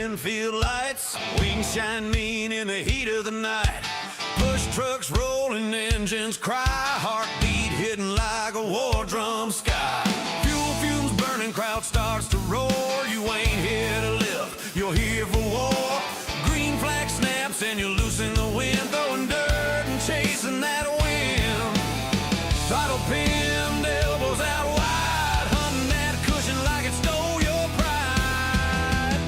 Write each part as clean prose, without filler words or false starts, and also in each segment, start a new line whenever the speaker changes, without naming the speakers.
Infield lights, wings shine mean in the heat of the night. Push trucks rolling, engines cry, heartbeat hitting like a war drum sky. Fuel fumes burning, crowd starts to roar. You ain't here to live, you're here for war. Green flag snaps and you loosen the wind, throwing dirt and chasing that wind. Throttle pinned, elbows out wide, hunting that cushion like it stole your pride.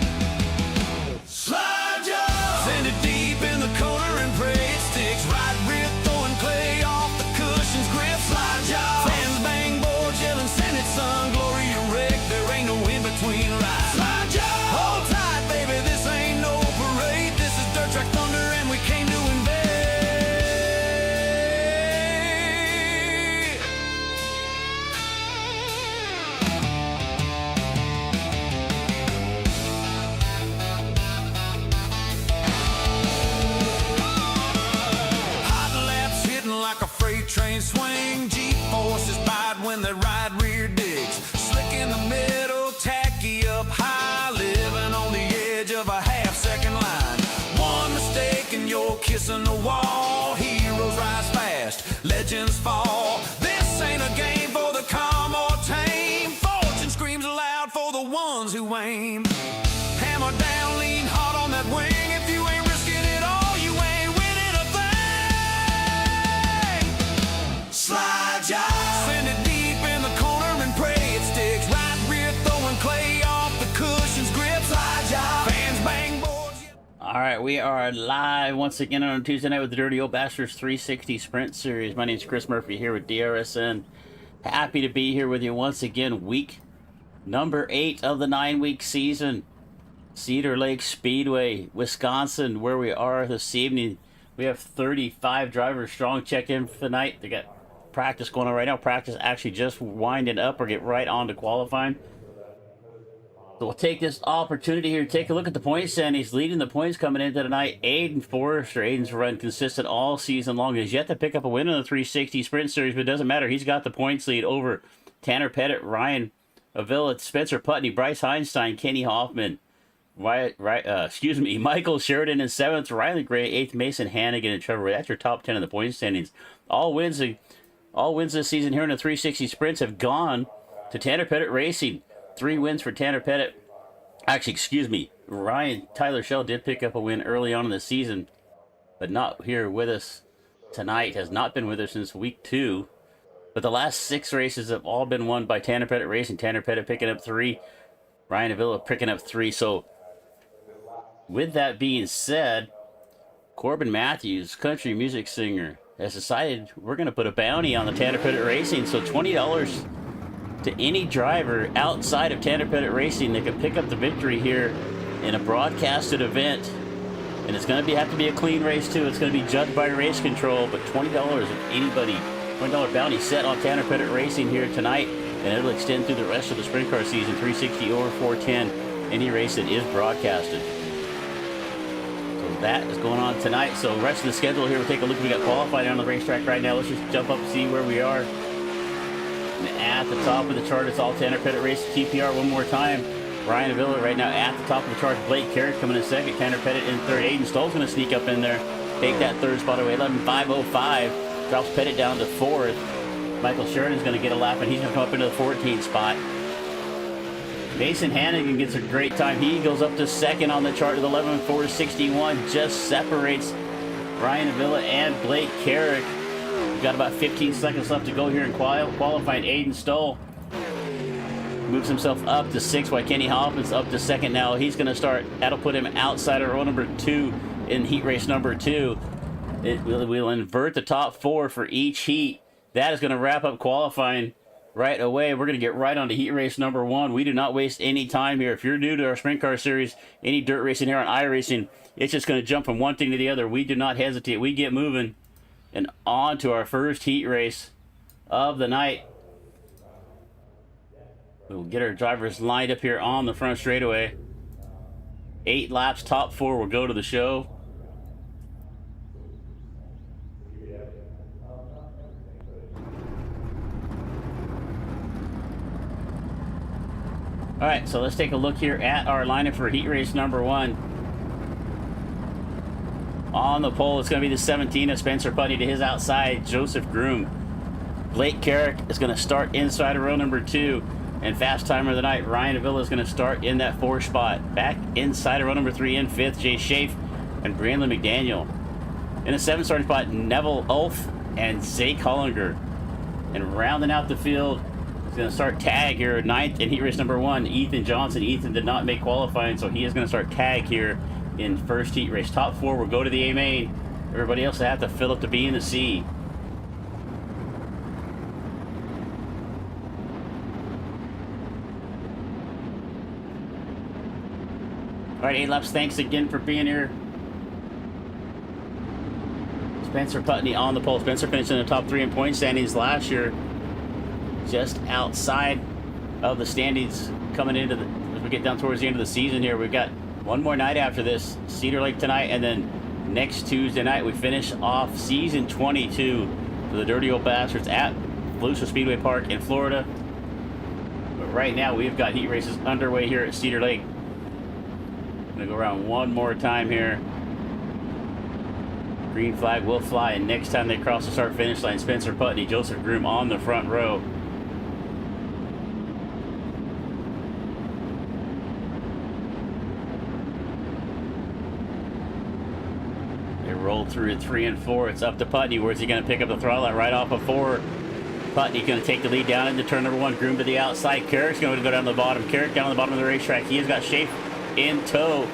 Slide job, send it deep in the corner and pray it sticks. Right rear throwing clay off the cushion's grip. Slide job, fans bang boards yelling send it son, glory you wreck, there ain't no in between rides. Slide job, hold tight baby, this ain't no parade, this is dirt track thunder and we came to invade. Hot laps hitting like a freight train swing. G-forces bite when they ride rear digs. Slick in the middle, tacky up high, living on the edge of a half-second line. One mistake and you're kissing the wall. Heroes rise fast, legends fall. This ain't a game for the calm or tame. Fortune screams aloud for the ones who aim. Hammer down, lean hard on that wing. If you ain't risking it all, you ain't winning a thing. Slide job, send it deep in the corner and pray it sticks. Right rear throwing clay off the cushion's grip. Slide job, fans bang boards.
All right, we are live once again on a Tuesday night with the Dirty Old Bastards 360 Sprint Series. My name is Chris Murphy here with DRSN. Happy to be here with you once again. Week number 8 of the 9-week season. Cedar Lake Speedway, Wisconsin, where we are this evening. We have 35 drivers strong. Check in for the night. They got practice going on right now. Practice actually just winding up or get right on to qualifying. So we'll take this opportunity here to take a look at the point standings. Leading the points coming into tonight, Aiden Forrester. Aiden's run consistent all season long. He's yet to pick up a win in the 360 Sprint Series, but it doesn't matter. He's got the points lead over Tanner Pettit, Ryan Avila, Spencer Putney, Bryce Heinstein, Kenny Hoffman, Michael Sheridan in 7th, Riley Gray 8th, Mason Hannigan and Trevor Ray. That's your top 10 in the point standings. All wins this season here in the 360 Sprints have gone to Tanner Pettit Racing. 3 wins for Tanner Pettit. Actually, Ryan Tyler Shell did pick up a win early on in the season, but not here with us tonight. Has not been with us since week 2. But the last 6 races have all been won by Tanner Pettit Racing. Tanner Pettit picking up 3. Ryan Avila picking up 3. So, with that being said, Corbin Matthews, country music singer, has decided we're going to put a bounty on the Tanner Pettit Racing. So $20 to any driver outside of Tanner Pettit Racing that can pick up the victory here in a broadcasted event. And it's going to have to be a clean race too. It's going to be judged by race control, but $20 if anybody, $20 bounty set on Tanner Pettit Racing here tonight, and it'll extend through the rest of the sprint car season, 360 or 410, any race that is broadcasted. So that is going on tonight. So the rest of the schedule here, we'll take a look. We got qualified on the racetrack right now. Let's just jump up and see where we are. And at the top of the chart, it's all Tanner Pettit Racing TPR one more time. Ryan Avila right now at the top of the chart. Blake Carrick coming in 2nd. Tanner Pettit in 3rd. Aiden Stoll's going to sneak up in there, take that 3rd spot away. 11.505 drops Pettit down to 4th. Michael Sheridan's going to get a lap, and he's going to come up into the 14th spot. Mason Hannigan gets a great time. He goes up to 2nd on the chart with 11.461. Just separates Ryan Avila and Blake Carrick. We've got about 15 seconds left to go here in qualifying. Aiden Stoll moves himself up to 6th, while Kenny Hoffman's up to 2nd now. He's going to start. That'll put him outside of row number 2 in heat race number 2. We'll invert the top 4 for each heat. That is going to wrap up qualifying right away. We're going to get right on to heat race number 1. We do not waste any time here. If you're new to our sprint car series, any dirt racing here on iRacing, it's just going to jump from one thing to the other. We do not hesitate. We get moving and on to our first heat race of the night. We'll get our drivers lined up here on the front straightaway. 8 laps, top 4 will go to the show. All right, so let's take a look here at our lineup for heat race number 1. On the pole, it's going to be the 17 of Spencer Putney. To his outside, Joseph Groom. Blake Carrick is going to start inside of row number 2. And fast timer of the night, Ryan Avila is going to start in that 4 spot. Back inside of row number 3 in 5th, Jay Schaaf and Brandon McDaniel. In the 7th starting spot, Neville Ulf and Zake Hollinger. And rounding out the field, he's going to start tag here, 9th in heat race number 1, Ethan Johnson. Ethan did not make qualifying, so he is going to start tag here in first heat race. Top 4 will go to the A main. Everybody else will have to fill up the B and the C. All right, 8 laps. Thanks again for being here. Spencer Putney on the pole. Spencer finished in the top 3 in point standings last year. Just outside of the standings coming into the, as we get down towards the end of the season here. We've got one more night after this, Cedar Lake tonight, and then next Tuesday night we finish off season 22 for the Dirty Old Bastards at Volusia Speedway Park in Florida. But right now we've got heat races underway here at Cedar Lake. I'm gonna go around one more time here. Green flag will fly, and next time they cross the start finish line, Spencer Putney, Joseph Groom on the front row. They roll through 3 and 4. It's up to Putney. Where's he going to pick up the throttle right off of 4? Putney going to take the lead down into turn number 1. Groom to the outside. Carrick's going to go down to the bottom. Carrick down on the bottom of the racetrack. He has got Schaaf in tow.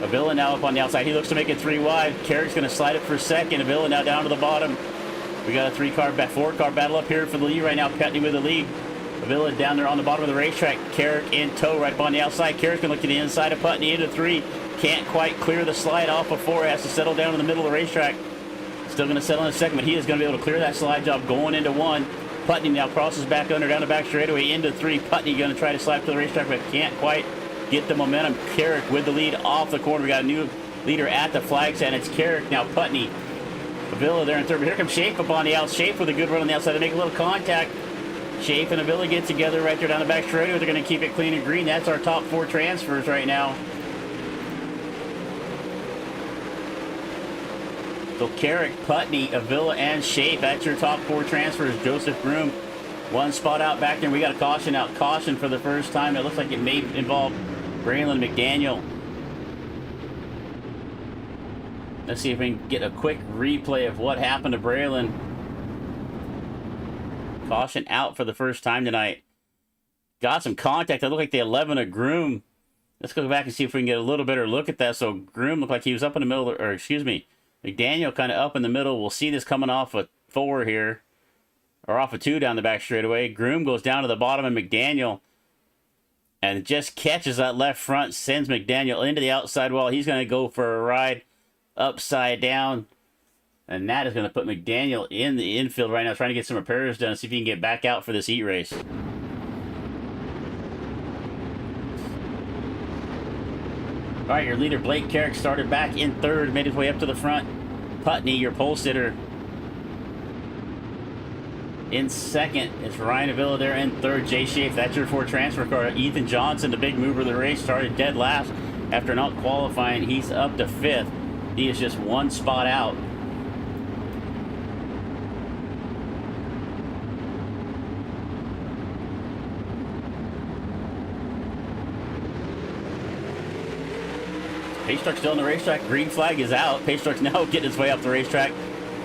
Avila now up on the outside. He looks to make it 3 wide. Carrick's going to slide it for second. Avila now down to the bottom. We got a 4-car battle up here for the lead right now. Putney with the lead. Avila down there on the bottom of the racetrack. Carrick in tow right up on the outside. Carrick's going to look to the inside of Putney into 3. Can't quite clear the slide off of 4. Has to settle down in the middle of the racetrack. Still going to settle in a second, but he is going to be able to clear that slide job going into 1. Putney now crosses back under down the back straightaway into 3. Putney going to try to slide to the racetrack, but can't quite get the momentum. Carrick with the lead off the corner. We got a new leader at the flag stand. It's Carrick now. Putney, Avila there in third. But here comes Schaaf up on the out. Schaaf with a good run on the outside. They make a little contact. Schaaf and Avila get together right there down the back straightaway. They're going to keep it clean and green. That's our top 4 transfers right now. So Carrick, Putney, Avila, and Schaaf. That's your top 4 transfers. Joseph Groom, 1 spot out back there. We got a caution out. Caution for the first time. It looks like it may involve Braylon McDaniel. Let's see if we can get a quick replay of what happened to Braylon. Caution out for the first time tonight. Got some contact. That looked like the 11 of Groom. Let's go back and see if we can get a little better look at that. So Groom looked like he was up in the middle, or excuse me, McDaniel kind of up in the middle. We'll see this coming off a 4 here, or off a 2 down the back straightaway. Groom goes down to the bottom, and McDaniel, and just catches that left front, sends McDaniel into the outside wall. He's going to go for a ride upside down, and that is going to put McDaniel in the infield right now, trying to get some repairs done, see if he can get back out for this heat race. All right, your leader, Blake Carrick, started back in 3rd, made his way up to the front. Putney, your pole sitter, in 2nd. It's Ryan Avila there in 3rd. Jay Schaaf, that's your 4 transfer car. Ethan Johnson, the big mover of the race, started dead last after not qualifying. He's up to 5th. He is just 1 spot out. Pace Truck's still on the racetrack. Green flag is out. Pace Truck's now getting his way up the racetrack.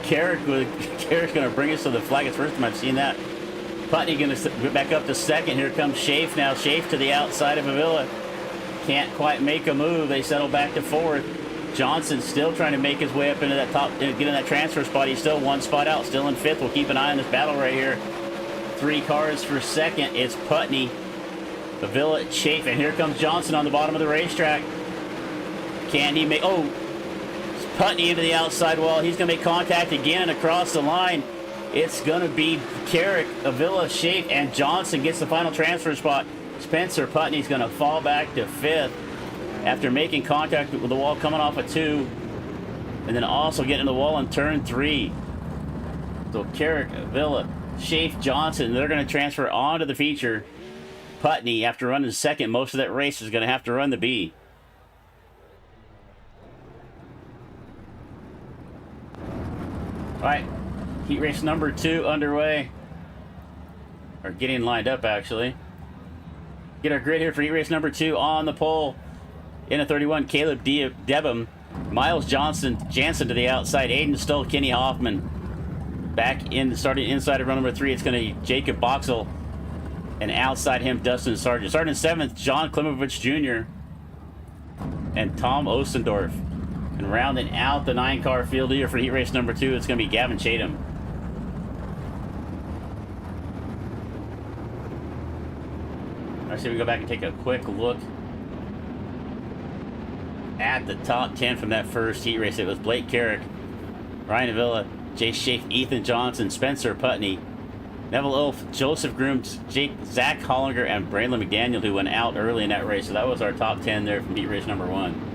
Carrick's going to bring us to the flag. It's the first time I've seen that. Putney going to get back up to 2nd. Here comes Schaaf now. Schaaf to the outside of Avila. Can't quite make a move. They settle back to 4th. Johnson still trying to make his way up into that top, get in that transfer spot. He's still 1 spot out, still in 5th. We'll keep an eye on this battle right here. 3 cars for second. It's Putney, Avila, Chafe, and here comes Johnson on the bottom of the racetrack. Can he make... Oh, Putney into the outside wall. He's going to make contact again across the line. It's going to be Carrick, Avila, Chafe, and Johnson gets the final transfer spot. Spencer Putney's going to fall back to 5th after making contact with the wall coming off a 2. And then also getting the wall in turn 3. So Carrick, Avila, Chafe, Johnson, they're going to transfer onto the feature. Putney, after running second most of that race, is going to have to run the B. All right, heat race number 2 underway. Or getting lined up, actually. Get our grid here for heat race number 2 on the pole. In a 31, Caleb Debham, Miles Jansen to the outside, Aiden Stoll, Kenny Hoffman. Back in, starting inside of run number 3, it's going to be Jacob Boxell. And outside him, Dustin Sargent. Starting 7th, John Klimovich Jr. and Tom Ostendorf. And rounding out the 9-car field here for heat race number 2, it's going to be Gavin Chatham. All right, so we go back and take a quick look at the top 10 from that first heat race. It was Blake Carrick, Ryan Avila, Jay Chafe, Ethan Johnson, Spencer Putney, Neville Ulf, Joseph Grooms, Zach Hollinger, and Braylon McDaniel, who went out early in that race. So that was our top 10 there from heat race number 1.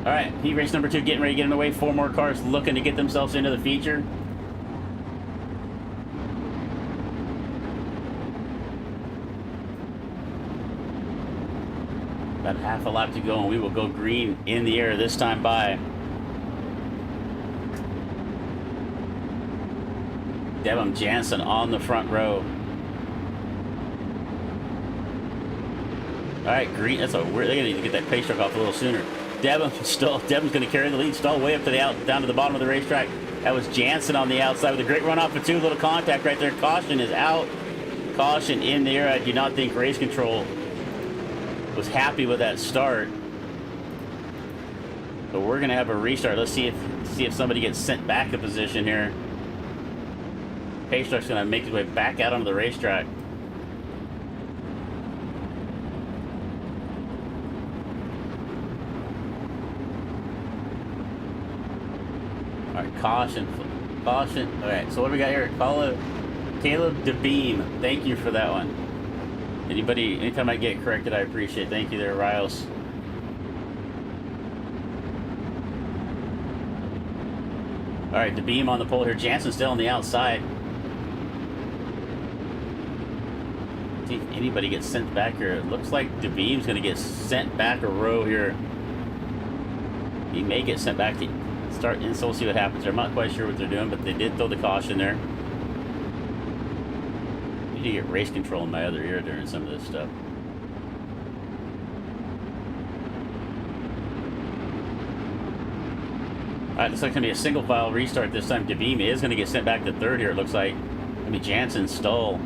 All right, heat race number 2 getting ready to get underway. 4 more cars looking to get themselves into the feature. About half a lap to go, and we will go green in the air this time by. Devon Jansen on the front row. All right, green. That's a weird. They're gonna need to get that pace truck off a little sooner. Devon's going to carry the lead. Stoll way up to the down to the bottom of the racetrack. That was Jansen on the outside with a great run off for 2. Little contact right there. Caution is out. Caution in the air. I do not think race control was happy with that start. But we're going to have a restart. Let's see if somebody gets sent back to position here. Pace truck's going to make his way back out onto the racetrack. All right, caution. All right, so what do we got here? Caleb DeBeam. Thank you for that one. Anytime I get corrected, I appreciate it. Thank you there, Riles. All right, DeBeam on the pole here. Jansen still on the outside. See if anybody gets sent back here. It looks like DeBeam's going to get sent back a row here. He may get sent back to start, and so we'll see what happens there. I'm not quite sure what they're doing, but they did throw the caution there. I need to get race control in my other ear during some of this stuff. Alright, looks like it's going to be a single file restart this time. DeBeam is going to get sent back to 3rd here, it looks like. It's going to be Jansen, Stoll,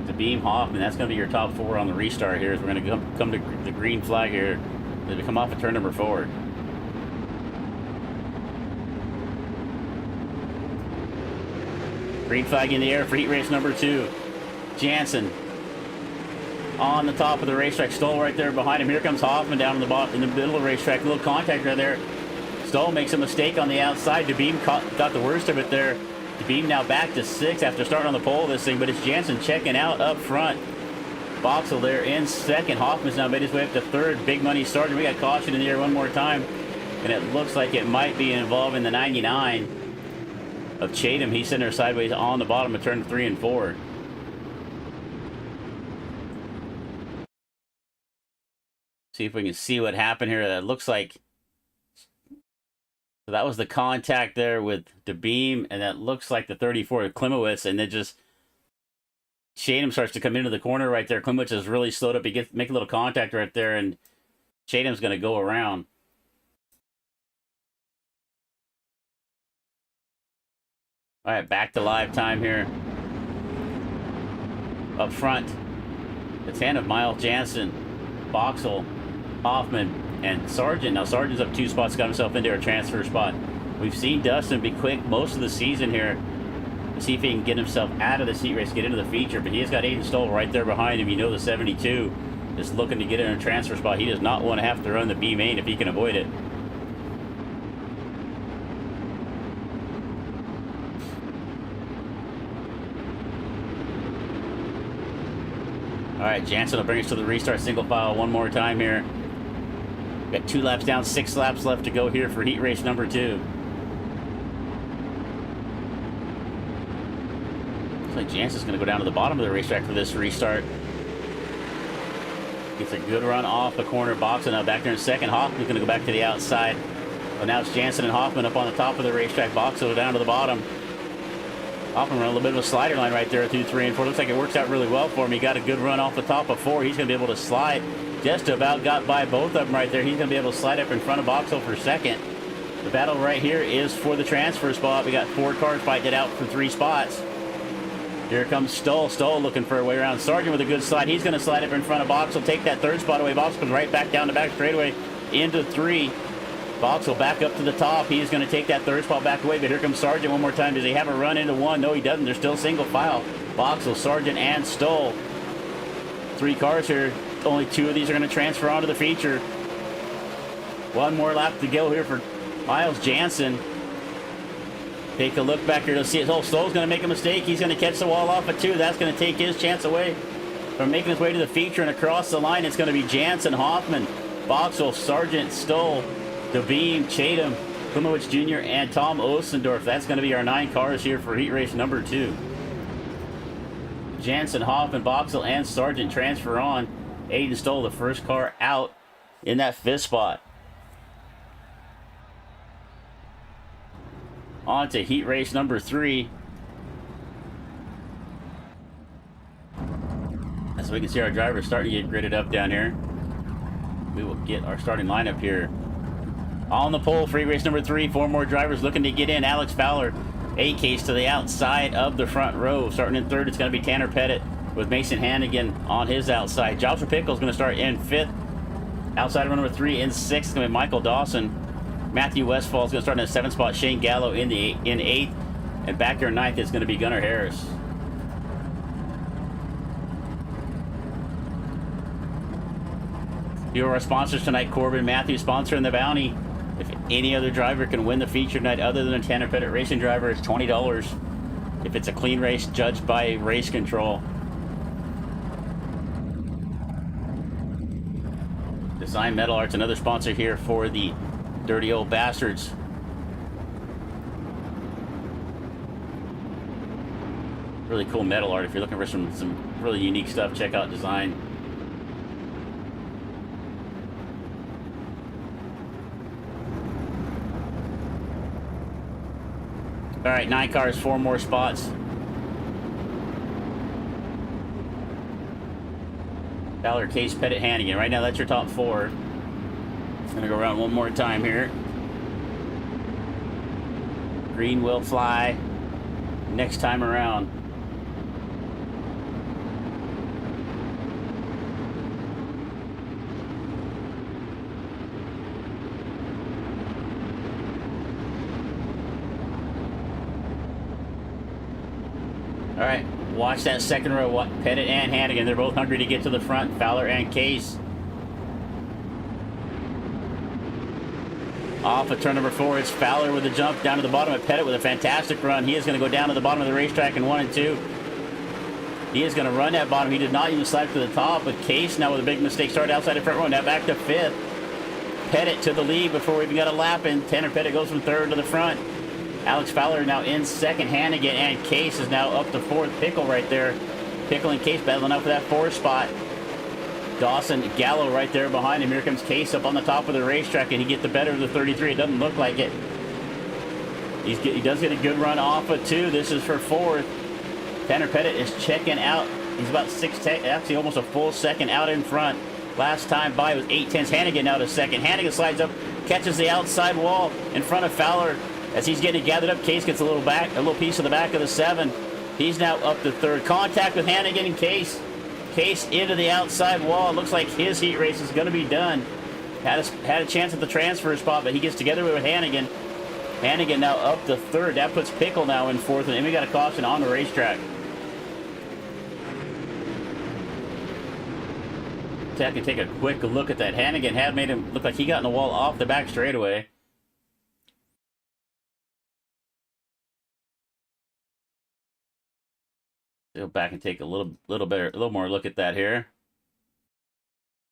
DeBeam, Hoffman. That's going to be your top 4 on the restart here. So we're going to come to the green flag here as we come off of turn number 4. Green flag in the air for heat race number 2. Jansen on the top of the racetrack. Stoll right there behind him. Here comes Hoffman down in the bottom, in the middle of the racetrack. A little contact right there. Stoll makes a mistake on the outside. DeBeam got the worst of it there. DeBeam now back to 6th after starting on the pole of this thing, but it's Jansen checking out up front. Boxell there in 2nd. Hoffman's now made his way up to 3rd. Big money started. We got caution in the air one more time, and it looks like it might be involving the 99 of Chatham. He's sitting there sideways on the bottom of turn 3 and 4. See if we can see what happened here. That looks like, so that was the contact there with DeBeam, and that looks like the 34 of Klimowitz, and then just Chatham starts to come into the corner right there. Klimowitz is really slowed up. He make a little contact right there, and Chatham's going to go around. All right, back to live time here. Up front, the 10 of Miles Jansen, Boxell, Hoffman, and Sargent. Now Sargent's up 2 spots, got himself into a transfer spot. We've seen Dustin be quick most of the season here to see if he can get himself out of this heat race, get into the feature, but he has got Aiden Stoll right there behind him. You know the 72 is looking to get in a transfer spot. He does not want to have to run the B main if he can avoid it. All right, Jansen will bring us to the restart single file one more time here. Got 2 laps down, 6 laps left to go here for heat race number 2. Looks like Jansen's going to go down to the bottom of the racetrack for this restart. Gets a good run off the corner box, and now back there in second. Hoffman's going to go back to the outside. But now it's Jansen and Hoffman up on the top of the racetrack box, so down to the bottom. Hoffman run a little bit of a slider line right there through 3 and 4. Looks like it works out really well for him. He got a good run off the top of 4. He's going to be able to slide. Just about got by both of them right there. He's going to be able to slide up in front of Boxell for second. The battle right here is for the transfer spot. We got 4 cars fighting it out for 3 spots. Here comes Stoll. Stoll looking for a way around. Sargent with a good slide. He's going to slide up in front of Boxell, take that 3rd spot away. Boxell comes right back down the back straightaway into 3. Boxell back up to the top. He's going to take that 3rd spot back away, but here comes Sargent one more time. Does he have a run into 1? No, he doesn't. They're still single file. Boxell, Sargent, and Stoll. 3 cars here. Only 2 of these are going to transfer onto the feature. 1 more lap to go here for Miles Jansen. Take a look back here to see it. Oh, Stoll's going to make a mistake. He's going to catch the wall off at 2. That's going to take his chance away from making his way to the feature, and across the line it's going to be Jansen, Hoffman, Boxell, Sargent, Stoll, DeBeam, Chatham, Klimowicz Jr., and Tom Osendorf. That's going to be our 9 cars here for heat race number 2. Jansen, Hoffman, Boxell, and Sargent transfer on. Aiden Stoll, the first car out in that 5th spot. On to heat race number 3. As we can see, our drivers starting to get gridded up down here. We will get our starting lineup here. On the pole for heat race number 3, 4 more drivers looking to get in. Alex Fowler, A-case to the outside of the front row. Starting in 3rd, it's going to be Tanner Pettit with Mason Hannigan on his outside. Joshua Pickle is going to start in 5th. Outside of number 3 in 6th, it's going to be Michael Dawson. Matthew Westfall is going to start in the 7th spot. Shane Gallo in 8th. And back there in 9th is going to be Gunnar Harris. A few of our sponsors tonight: Corbin Matthews sponsoring the bounty. If any other driver can win the feature tonight other than a Tanner Pettit racing driver, it's $20. If it's a clean race judged by race control. Design Metal Arts, another sponsor here for the Dirty Old Bastards. Really cool metal art. If you're looking for some really unique stuff, check out Design. All right, 9 cars, 4 more spots. Fowler, Case, Pettit, Hannigan. Right now, that's your top 4. Gonna go around one more time here. Green will fly next time around. All right, watch that second row. Pettit and Hannigan, they're both hungry to get to the front. Fowler and Case. Off of turn number 4, it's Fowler with a jump down to the bottom of Pettit with a fantastic run. He is going to go down to the bottom of the racetrack in 1 and 2. He is going to run that bottom. He did not even slide to the top, but Case now with a big mistake. Started outside the front row, now back to 5th. Pettit to the lead before we even got a lap in. Tanner Pettit goes from 3rd to the front. Alex Fowler now in 2nd. Hannigan and Case is now up to 4th. Pickle right there. Pickle and Case battling up for that 4th spot. Dawson, Gallo right there behind him. Here comes Case up on the top of the racetrack, and he gets the better of the 33. It doesn't look like it. He does get a good run off of 2. This is for 4th. Tanner Pettit is checking out. He's about 6, actually almost a full second out in front. Last time by was 8/10. Hannigan now to 2nd. Hannigan slides up, catches the outside wall in front of Fowler. As he's getting gathered up, Case gets a little piece of the back of the 7. He's now up to 3rd. Contact with Hannigan and Case. Case into the outside wall. It looks like his heat race is going to be done. Had a chance at the transfer spot, but he gets together with Hannigan. Hannigan now up to third. That puts Pickle now in fourth, and then we got a caution on the racetrack. I can take a quick look at that. Hannigan had made him look like he got in the wall off the back straightaway. Go back and take a little more look at that here.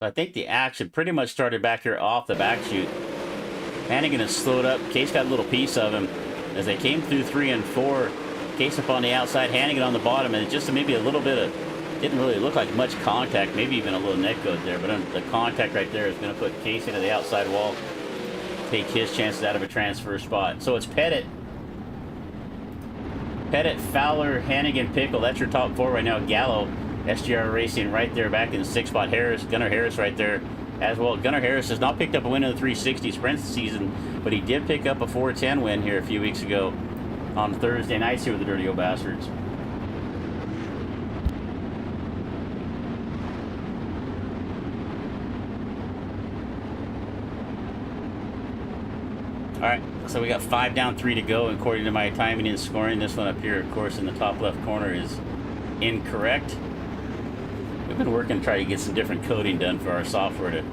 I think the action pretty much started back here off the back chute. Hannigan has slowed up. Case got a little piece of him as they came through 3 and 4. Case up on the outside, Hannigan on the bottom, and just maybe a little bit of, didn't really look like much contact, maybe even a little neck go there, but the contact right there is going to put Case into the outside wall, take his chances out of a transfer spot. So it's Pettit, Fowler, Hannigan, Pickle. That's your top 4 right now. Gallo, SGR Racing right there back in the 6th spot. Gunnar Harris right there as well. Gunnar Harris has not picked up a win in the 360 sprint season, but he did pick up a 410 win here a few weeks ago on Thursday nights here with the Dirty Old Bastards. All right, so we got 5 down, 3 to go. According to my timing and scoring, this one up here, of course, in the top left corner is incorrect. We've been working to try to get some different coding done for our software to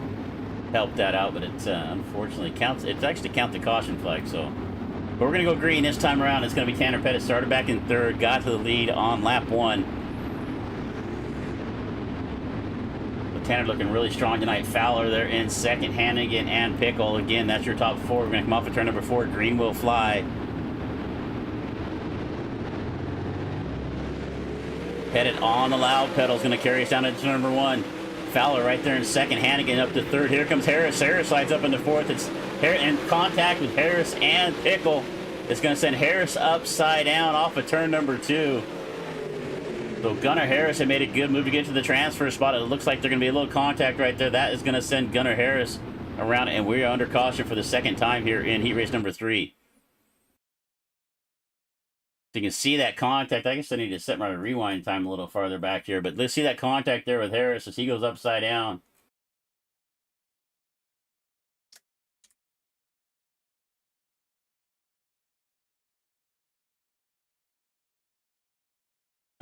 help that out, but it's unfortunately counts. It's actually count the caution flag. So, but we're gonna go green this time around. It's gonna be Tanner Pettit. Started back in 3rd, got to the lead on lap 1. Tanner looking really strong tonight. Fowler there in 2nd. Hannigan and Pickle. Again, that's your top 4. We're going to come off of turn number 4. Green will fly. Pettit on the loud pedal is going to carry us down to turn number 1. Fowler right there in 2nd. Hannigan up to 3rd. Here comes Harris. Harris slides up into 4th. It's in contact with Harris and Pickle. It's going to send Harris upside down off of turn number 2. So Gunnar Harris had made a good move to get to the transfer spot. It looks like there's going to be a little contact right there. That is going to send Gunnar Harris around, and we are under caution for the 2nd time here in heat race number 3. So you can see that contact. I guess I need to set my rewind time a little farther back here, but let's see that contact there with Harris as he goes upside down.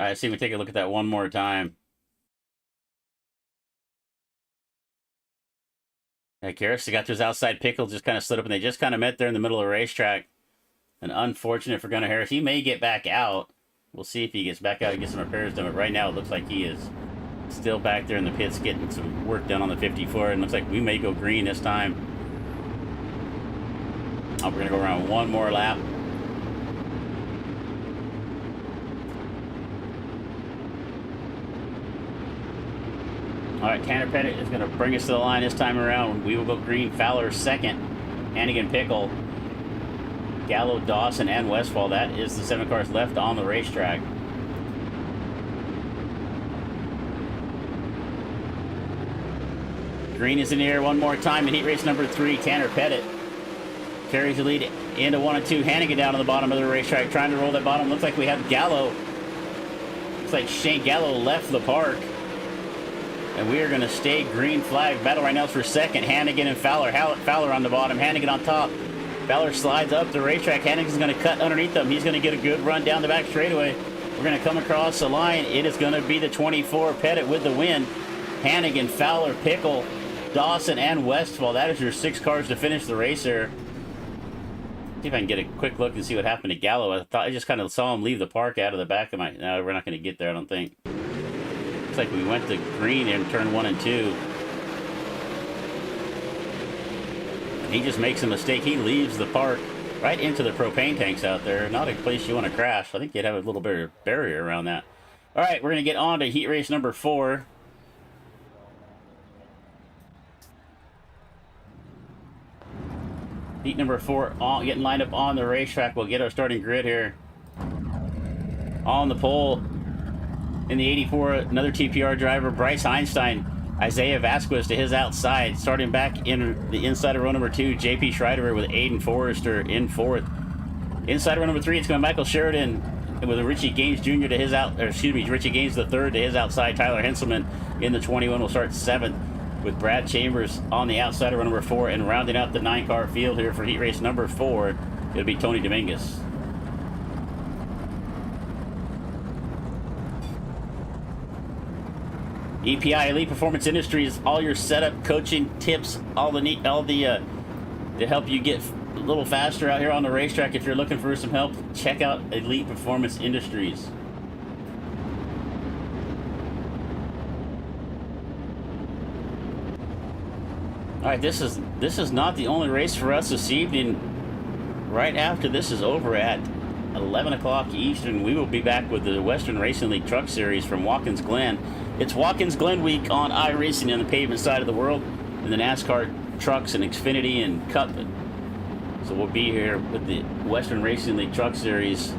All right, see, we take a look at that one more time. Harris got to his outside. Pickle just kind of slid up, and they just kind of met there in the middle of the racetrack. And unfortunate for Gunnar Harris. He may get back out. We'll see if he gets back out and get some repairs done. But right now, it looks like he is still back there in the pits getting some work done on the 54. And looks like we may go green this time. Oh, we're going to go around one more lap. All right, Tanner Pettit is going to bring us to the line this time around. We will go green. Fowler 2nd. Hannigan, Pickle, Gallo, Dawson, and Westfall. That is the 7 cars left on the racetrack. Green is in the air one more time in heat race number 3. Tanner Pettit carries the lead into 1 and 2. Hannigan down on the bottom of the racetrack trying to roll that bottom. Looks like we have Gallo. Looks like Shane Gallo left the park. And we are going to stay green flag. Battle right now is for 2nd. Hannigan and Fowler. Fowler on the bottom. Hannigan on top. Fowler slides up the racetrack. Hannigan's going to cut underneath them. He's going to get a good run down the back straightaway. We're going to come across the line. It is going to be the 24. Pettit with the win. Hannigan, Fowler, Pickle, Dawson, and Westfall. That is your 6 cars to finish the race here. See if I can get a quick look and see what happened to Gallo. I just kind of saw him leave the park out of the back of my... No, we're not going to get there, I don't think. Looks like we went to green in turn 1 and 2. And he just makes a mistake. He leaves the park right into the propane tanks out there. Not a place you want to crash. I think you'd have a little bit of barrier around that. All right, we're going to get on to heat race number 4. Heat number 4, getting lined up on the racetrack. We'll get our starting grid here. On the pole, in the 84, another TPR driver, Bryce Einstein. Isaiah Vasquez to his outside. Starting back in the inside of row number 2, JP Schreider with Aiden Forrester in 4th. Inside of row number 3, it's going to Michael Sheridan with Richie Gaines Jr. to his Richie Gaines the 3rd to his outside. Tyler Henselman in the 21 will start 7th with Brad Chambers on the outside of row number 4, and rounding out the 9-car field here for heat race number 4. It'll be Tony Dominguez. EPI Elite Performance Industries, all your setup, coaching, tips, to help you get a little faster out here on the racetrack. If you're looking for some help, check out Elite Performance Industries. All right, this is not the only race for us this evening. Right after this is over at 11 o'clock Eastern, we will be back with the Western Racing League Truck Series from Watkins Glen. It's Watkins Glen week on iRacing on the pavement side of the world, and the NASCAR trucks and Xfinity and Cup. So we'll be here with the Western Racing League Truck Series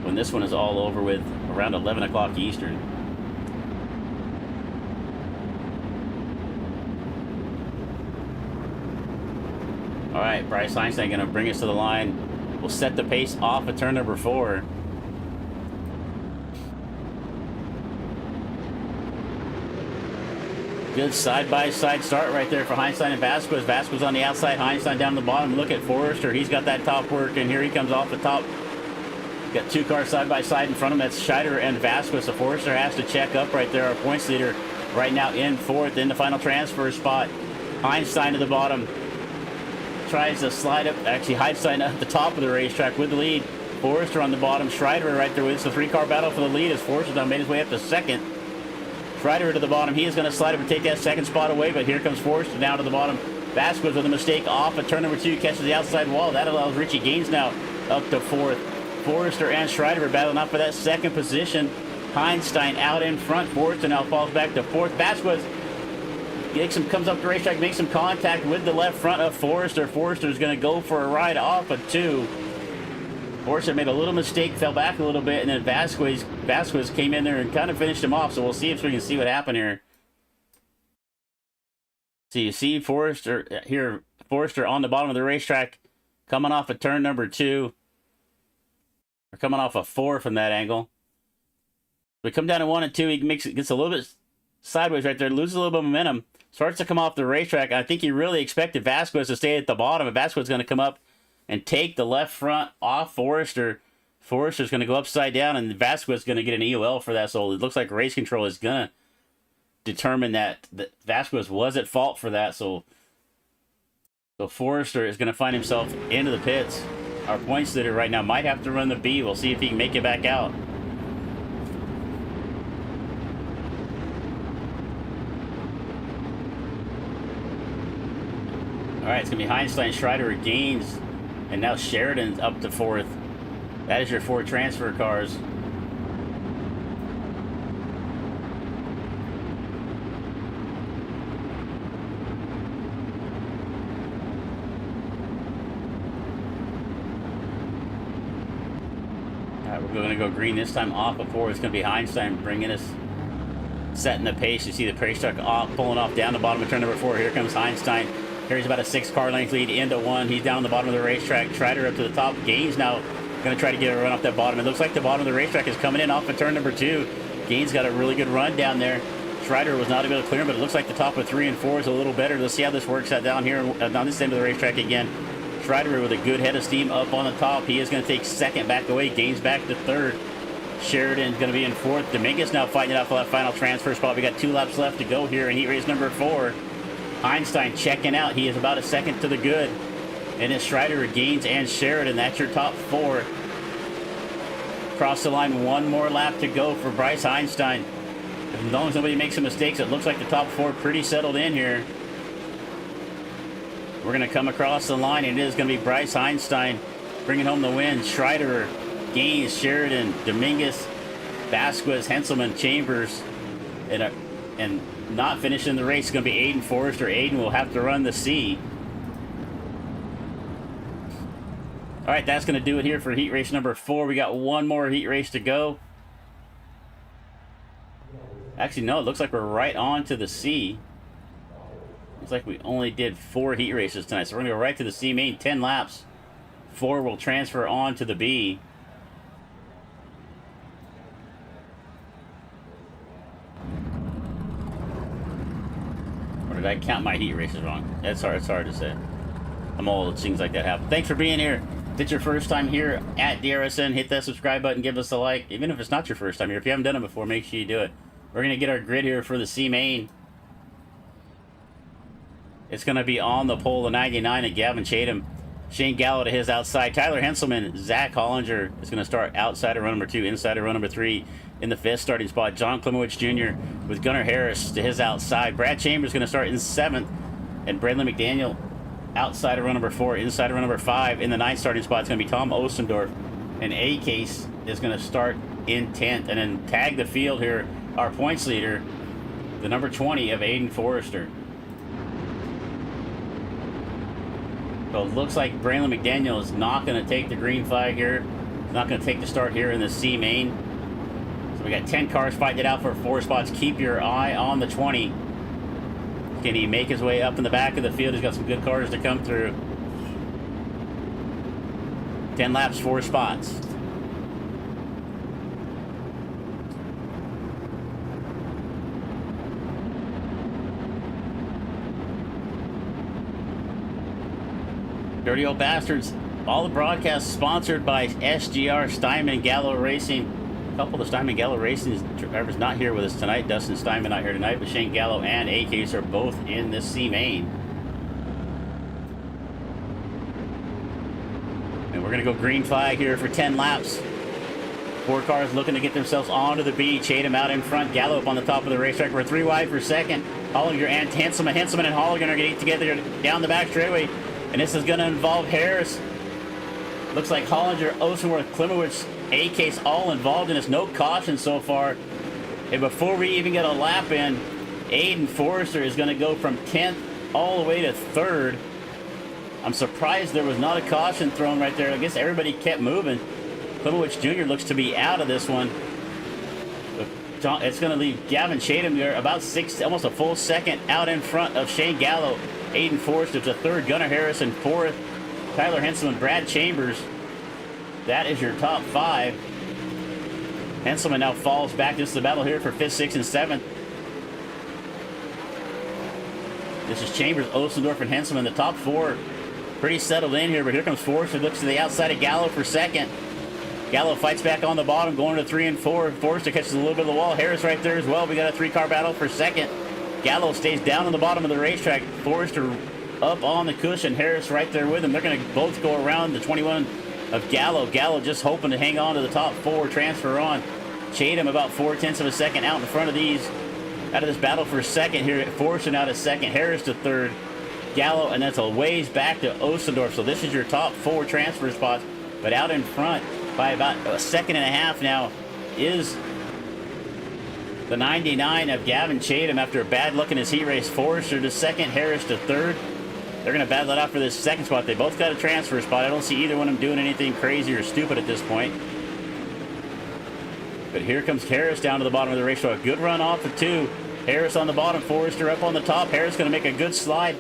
when this one is all over with, around 11 o'clock Eastern. All right, Bryce Einstein going to bring us to the line. We'll set the pace off at turn number 4. Good side-by-side start right there for Heinstein and Vasquez. Vasquez on the outside, Heinstein down the bottom. Look at Forrester. He's got that top work, and here he comes off the top. Got 2 cars side-by-side in front of him. That's Scheider and Vasquez. So Forrester has to check up right there. Our points leader right now in 4th in the final transfer spot. Heinstein to the bottom. Tries to slide up. Actually, Heinstein at the top of the racetrack with the lead. Forrester on the bottom. Schreider right there with us. It's a 3-car battle for the lead as Forrester now made his way up to 2nd. Schreider to the bottom. He is going to slide up and take that 2nd spot away, but here comes Forrester down to the bottom. Vasquez with a mistake off at turn number 2. Catches the outside wall. That allows Richie Gaines now up to 4th. Forrester and Schreider are battling up for that 2nd position. Heinstein out in front. Forrester now falls back to 4th. Vasquez comes up the racetrack, makes some contact with the left front of Forrester. Forrester is going to go for a ride off of 2. Forrester made a little mistake, fell back a little bit, and then Vasquez came in there and kind of finished him off. So we'll see if we can see what happened here. So you see Forrester here, Forrester on the bottom of the racetrack, coming off of turn number 2. Or coming off of 4 from that angle. We come down to 1 and 2. He gets a little bit sideways right there, loses a little bit of momentum, starts to come off the racetrack. I think he really expected Vasquez to stay at the bottom, and Vasquez is going to come up and take the left front off Forrester. Forrester's going to go upside down, and Vasquez is going to get an EOL for that. So it looks like race control is going to determine that Vasquez was at fault for that. So Forrester is going to find himself into the pits. Our points leader right now might have to run the B. We'll see if he can make it back out. All right, it's going to be Heinstein, Schreider, Gaines, and now Sheridan's up to 4th. That is your 4 transfer cars. All right, we're going to go green this time off of 4. It's going to be Heinstein bringing us, setting the pace. You see the pace truck pulling off down the bottom of turn number 4. Here comes Heinstein. Carries about a 6-car length lead into 1. He's down the bottom of the racetrack. Schreider up to the top. Gaines now going to try to get a run off that bottom. It looks like the bottom of the racetrack is coming in off of turn number 2. Gaines got a really good run down there. Schreider was not able to clear him, but it looks like the top of 3 and 4 is a little better. Let's see how this works out down here on this end of the racetrack again. Schreider with a good head of steam up on the top. He is going to take 2nd back away. Gaines back to 3rd. Sheridan's going to be in 4th. Dominguez now fighting it out for that final transfer spot. We got 2 laps left to go here in heat race number 4. Heinstein checking out. He is about a 2nd to the good. And it's Schreider, Gaines, and Sheridan. That's your top 4. Cross the line. 1 more lap to go for Bryce Heinstein. As long as nobody makes some mistakes, it looks like the top 4 pretty settled in here. We're going to come across the line, and it is going to be Bryce Heinstein bringing home the win. Schreider, Gaines, Sheridan, Dominguez, Vasquez, Henselman, Chambers, and not finishing the race is going to be Aiden Forrester. Aiden will have to run the C. All right, that's going to do it here for heat race number 4. We got 1 more heat race to go. Actually, no, it looks like we're right on to the C. Looks like we only did 4 heat races tonight, so we're going to go right to the C main, 10 laps. 4 will transfer on to the B. Or did I count my heat races wrong? It's hard to say. I'm old. Things like that happen. Thanks for being here. If it's your first time here at DRSN, hit that subscribe button, give us a like. Even if it's not your first time here, if you haven't done it before, make sure you do it. We're going to get our grid here for the C main. It's going to be on the pole, the 99 of Gavin Chatham. Shane Gallo to his outside. Tyler Henselman, Zach Hollinger is going to start outside of run number 2, inside of run number 3 in the 5th starting spot. John Klimowicz Jr. with Gunnar Harris to his outside. Brad Chambers going to start in 7th. And Bradley McDaniel outside of run number 4, inside of run number 5. In the 9th starting spot, it's going to be Tom Ostendorf. And A-Case is going to start in 10th. And then tag the field here, our points leader, the number 20 of Aiden Forrester. So it looks like Brandon McDaniel is not going to take the green flag here. He's not going to take the start here in the C main. So we got 10 cars fighting it out for 4 spots. Keep your eye on the 20. Can he make his way up in the back of the field? He's got some good cars to come through. 10 laps, 4 spots. Dirty Old Bastards. All the broadcasts sponsored by SGR Steinman Gallo Racing. A couple of the Steinman Gallo Racing drivers not here with us tonight. Dustin Steinman not here tonight, but Shane Gallo and A-Case are both in this C main. And we're going to go green flag here for 10 laps. 4 cars looking to get themselves onto the B. Chatham out in front. Gallo up on the top of the racetrack. We're 3 wide for 2nd. Hollinger and Henselman. Henselman and Hollinger are getting together down the back straightaway. And this is going to involve Harris. Looks like Hollinger, Osenworth, Klimowicz, A-Case all involved in this. No caution so far. And before we even get a lap in, Aiden Forrester is going to go from 10th all the way to 3rd. I'm surprised there was not a caution thrown right there. I guess everybody kept moving. Klimowicz Jr. looks to be out of this one. It's going to leave Gavin Chatham there about 6, almost a full second out in front of Shane Gallo. Aiden Forrester to 3rd, Gunnar Harris in 4th, Tyler Henselman, Brad Chambers. That is your top 5. Henselman now falls back. This is the battle here for 5th, 6th, and 7th. This is Chambers, Ostendorf, and Henselman. The top 4 pretty settled in here, but here comes Forrester. Looks to the outside of Gallo for 2nd. Gallo fights back on the bottom, going to 3 and 4. Forrester catches a little bit of the wall. Harris right there as well. We got a 3-car battle for 2nd. Gallo stays down on the bottom of the racetrack. Forrester up on the cushion. Harris right there with him. They're going to both go around the 21 of Gallo. Gallo just hoping to hang on to the top 4, transfer on. Chatham about 4/10 of a second out in front of these. Out of this battle for 2nd here. Forrester now to 2nd. Harris to 3rd. Gallo, and that's a ways back to Ostendorf. So this is your top 4 transfer spots. But out in front by about a 1.5 seconds now is the 99 of Gavin Chatham after a bad look in his heat race. Forrester to 2nd, Harris to 3rd. They're going to battle it out for this 2nd spot. They both got a transfer spot. I don't see either one of them doing anything crazy or stupid at this point. But here comes Harris down to the bottom of the race. So a good run off the 2. Harris on the bottom, Forrester up on the top. Harris going to make a good slide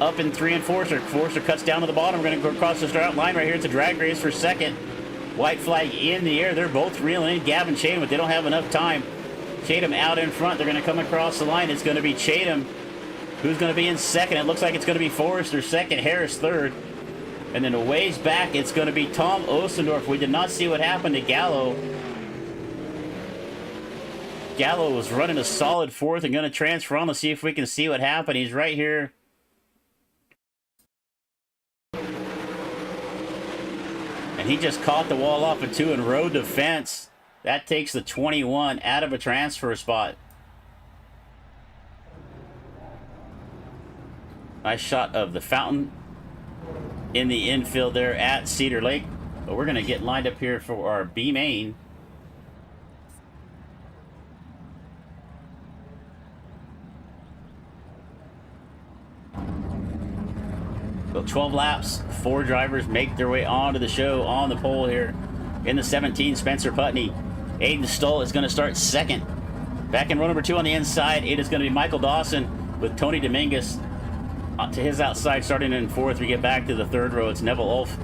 up in 3 and Forrester. Forrester cuts down to the bottom. We're going to go across the start line right here. It's a drag race for 2nd. White flag in the air. They're both reeling in. Gavin Chatham, but they don't have enough time. Chatham out in front. They're going to come across the line. It's going to be Chatham who's going to be in 2nd. It looks like it's going to be Forrester 2nd, Harris 3rd. And then a ways back, it's going to be Tom Ostendorf. We did not see what happened to Gallo. Gallo was running a solid 4th and going to transfer on. Let's see if we can see what happened. He's right here. And he just caught the wall off of 2 and rode the fence. That takes the 21 out of a transfer spot. Nice shot of the fountain in the infield there at Cedar Lake. But we're going to get lined up here for our B main. So 12 laps, 4 drivers make their way onto the show on the pole here. In the 17, Spencer Putney. Aiden Stoll is going to start 2nd. Back in row number 2 on the inside, it is going to be Michael Dawson with Tony Dominguez to his outside, starting in 4th. We get back to the 3rd row. It's Neville Ulf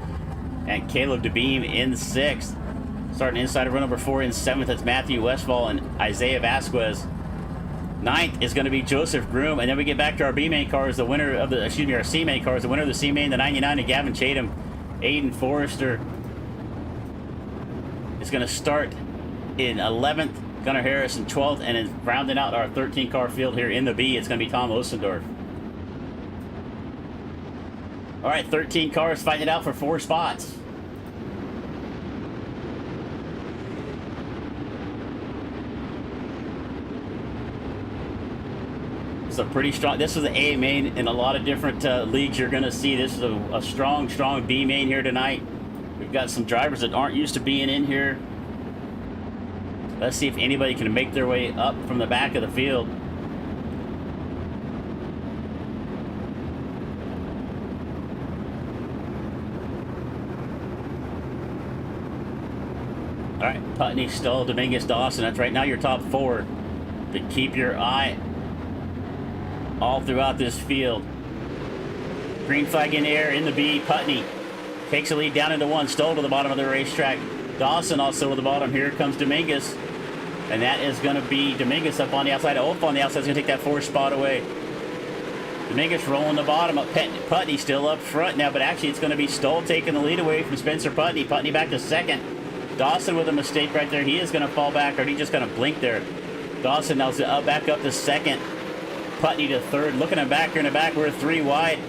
and Caleb DeBeam in 6th. Starting inside of row number 4 in 7th, it's Matthew Westfall and Isaiah Vasquez. 9th is going to be Joseph Groom, and then we get back to our B main cars. The winner of the, our C main cars. The winner of the C main, the 99 of Gavin Chatham. Aiden Forrester is going to start in 11th. Gunnar Harris in 12th. And then rounding out our 13-car field here in the B, it's going to be Tom Osendorf. All right, 13 cars fighting it out for 4 spots. It's a pretty strong. This is the A main in a lot of different leagues. You're going to see this is a strong B main here tonight. We've got some drivers that aren't used to being in here. Let's see if anybody can make their way up from the back of the field. All right, Putney, Stoll, Dominguez, Dawson. That's right now your top 4. But keep your eye all throughout this field. Green flag in the air in the B. Putney takes the lead down into 1. Stoll to the bottom of the racetrack. Dawson also to the bottom. Here comes Dominguez. And that is going to be Dominguez up on the outside. Olf on the outside is going to take that 4th spot away. Dominguez rolling the bottom up. Putney still up front now, but actually it's going to be Stoll taking the lead away from Spencer Putney. Putney back to 2nd. Dawson with a mistake right there. He is going to fall back, or he just going to blink there. Dawson now back up to 2nd. Putney to 3rd. Looking at back here in the back, we're 3 wide.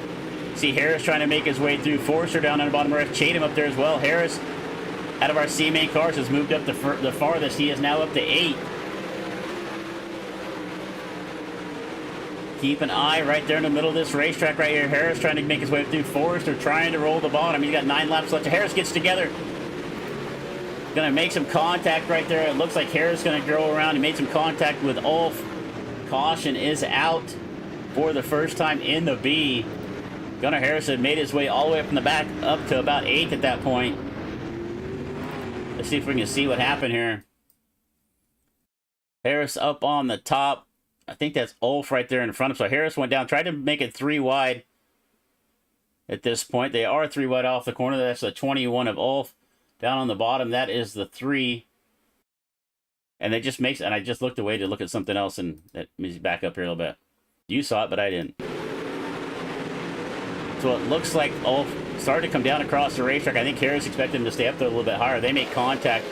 See Harris trying to make his way through. Forrester down on the bottom right. Chatham up there as well. Harris, out of our C main cars, has moved up the farthest. He is now up to 8. Keep an eye right there in the middle of this racetrack right here. Harris trying to make his way through. Forrester trying to roll the bottom. He's got 9 laps left. Harris gets together. Going to make some contact right there. It looks like Harris is going to go around. He made some contact with Ulf. Caution is out for the first time in the B. Gunnar Harris had made his way all the way up in the back up to about 8th at that point. Let's see if we can see what happened here. Harris up on the top. I think that's Ulf right there in front of him. So Harris went down, tried to make it 3 wide at this point. They are 3 wide off the corner. That's the 21 of Ulf. Down on the bottom, that is the 3. And it just makes, and I just looked away to look at something else, and that means back up here a little bit. You saw it, but I didn't. So it looks like Ulf started to come down across the racetrack. I think Harris expected him to stay up there a little bit higher. They make contact,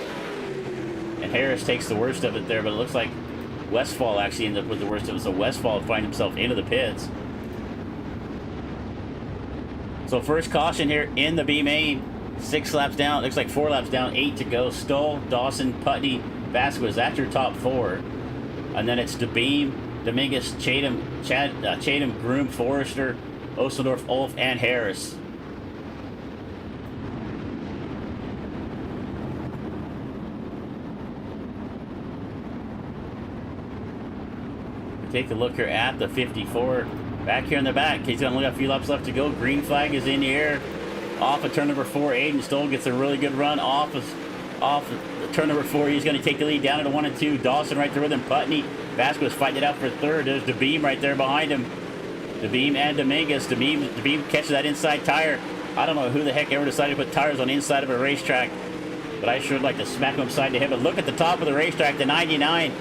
and Harris takes the worst of it there, but it looks like Westfall actually ended up with the worst of it. So Westfall find himself into the pits. So first caution here in the B main. 6 laps down. Looks like 4 laps down. 8 to go. Stoll, Dawson, Putney, Vasquez. That's your top 4. And then it's DeBeam, Dominguez, Chatham, Groom, Forrester, Osendorf, Ulf, and Harris. Take a look here at the 54. Back here in the back. He's got only a few laps left to go. Green flag is in the air. Off of turn number 4, Aiden Stoll gets a really good run off turn number 4. He's going to take the lead down into 1 and 2. Dawson right there with him. Putney, Vasquez fighting it out for 3rd. There's DeBeam right there behind him. DeBeam and Dominguez. DeBeam catches that inside tire. I don't know who the heck ever decided to put tires on the inside of a racetrack, but I sure would like to smack him upside the head. But look at the top of the racetrack, the 99.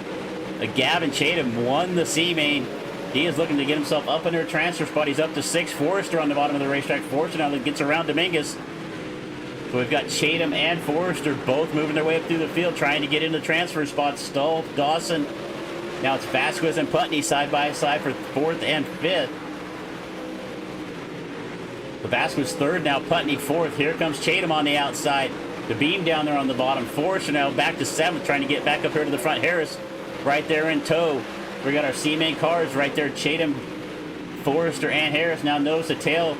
Gavin Chatham won the C main. He is looking to get himself up in their transfer spot. He's up to 6. Forrester on the bottom of the racetrack. Forrester now gets around Dominguez. So we've got Chatham and Forrester both moving their way up through the field, trying to get into the transfer spots. Stoll, Dawson. Now it's Vasquez and Putney side by side for 4th and 5th. The Vasquez 3rd, now Putney 4th. Here comes Chatham on the outside. The beam down there on the bottom. Forrester now back to 7th, trying to get back up here to the front. Harris right there in tow. We got our C-main cars right there. Chatham, Forrester, and Harris now nose to tail.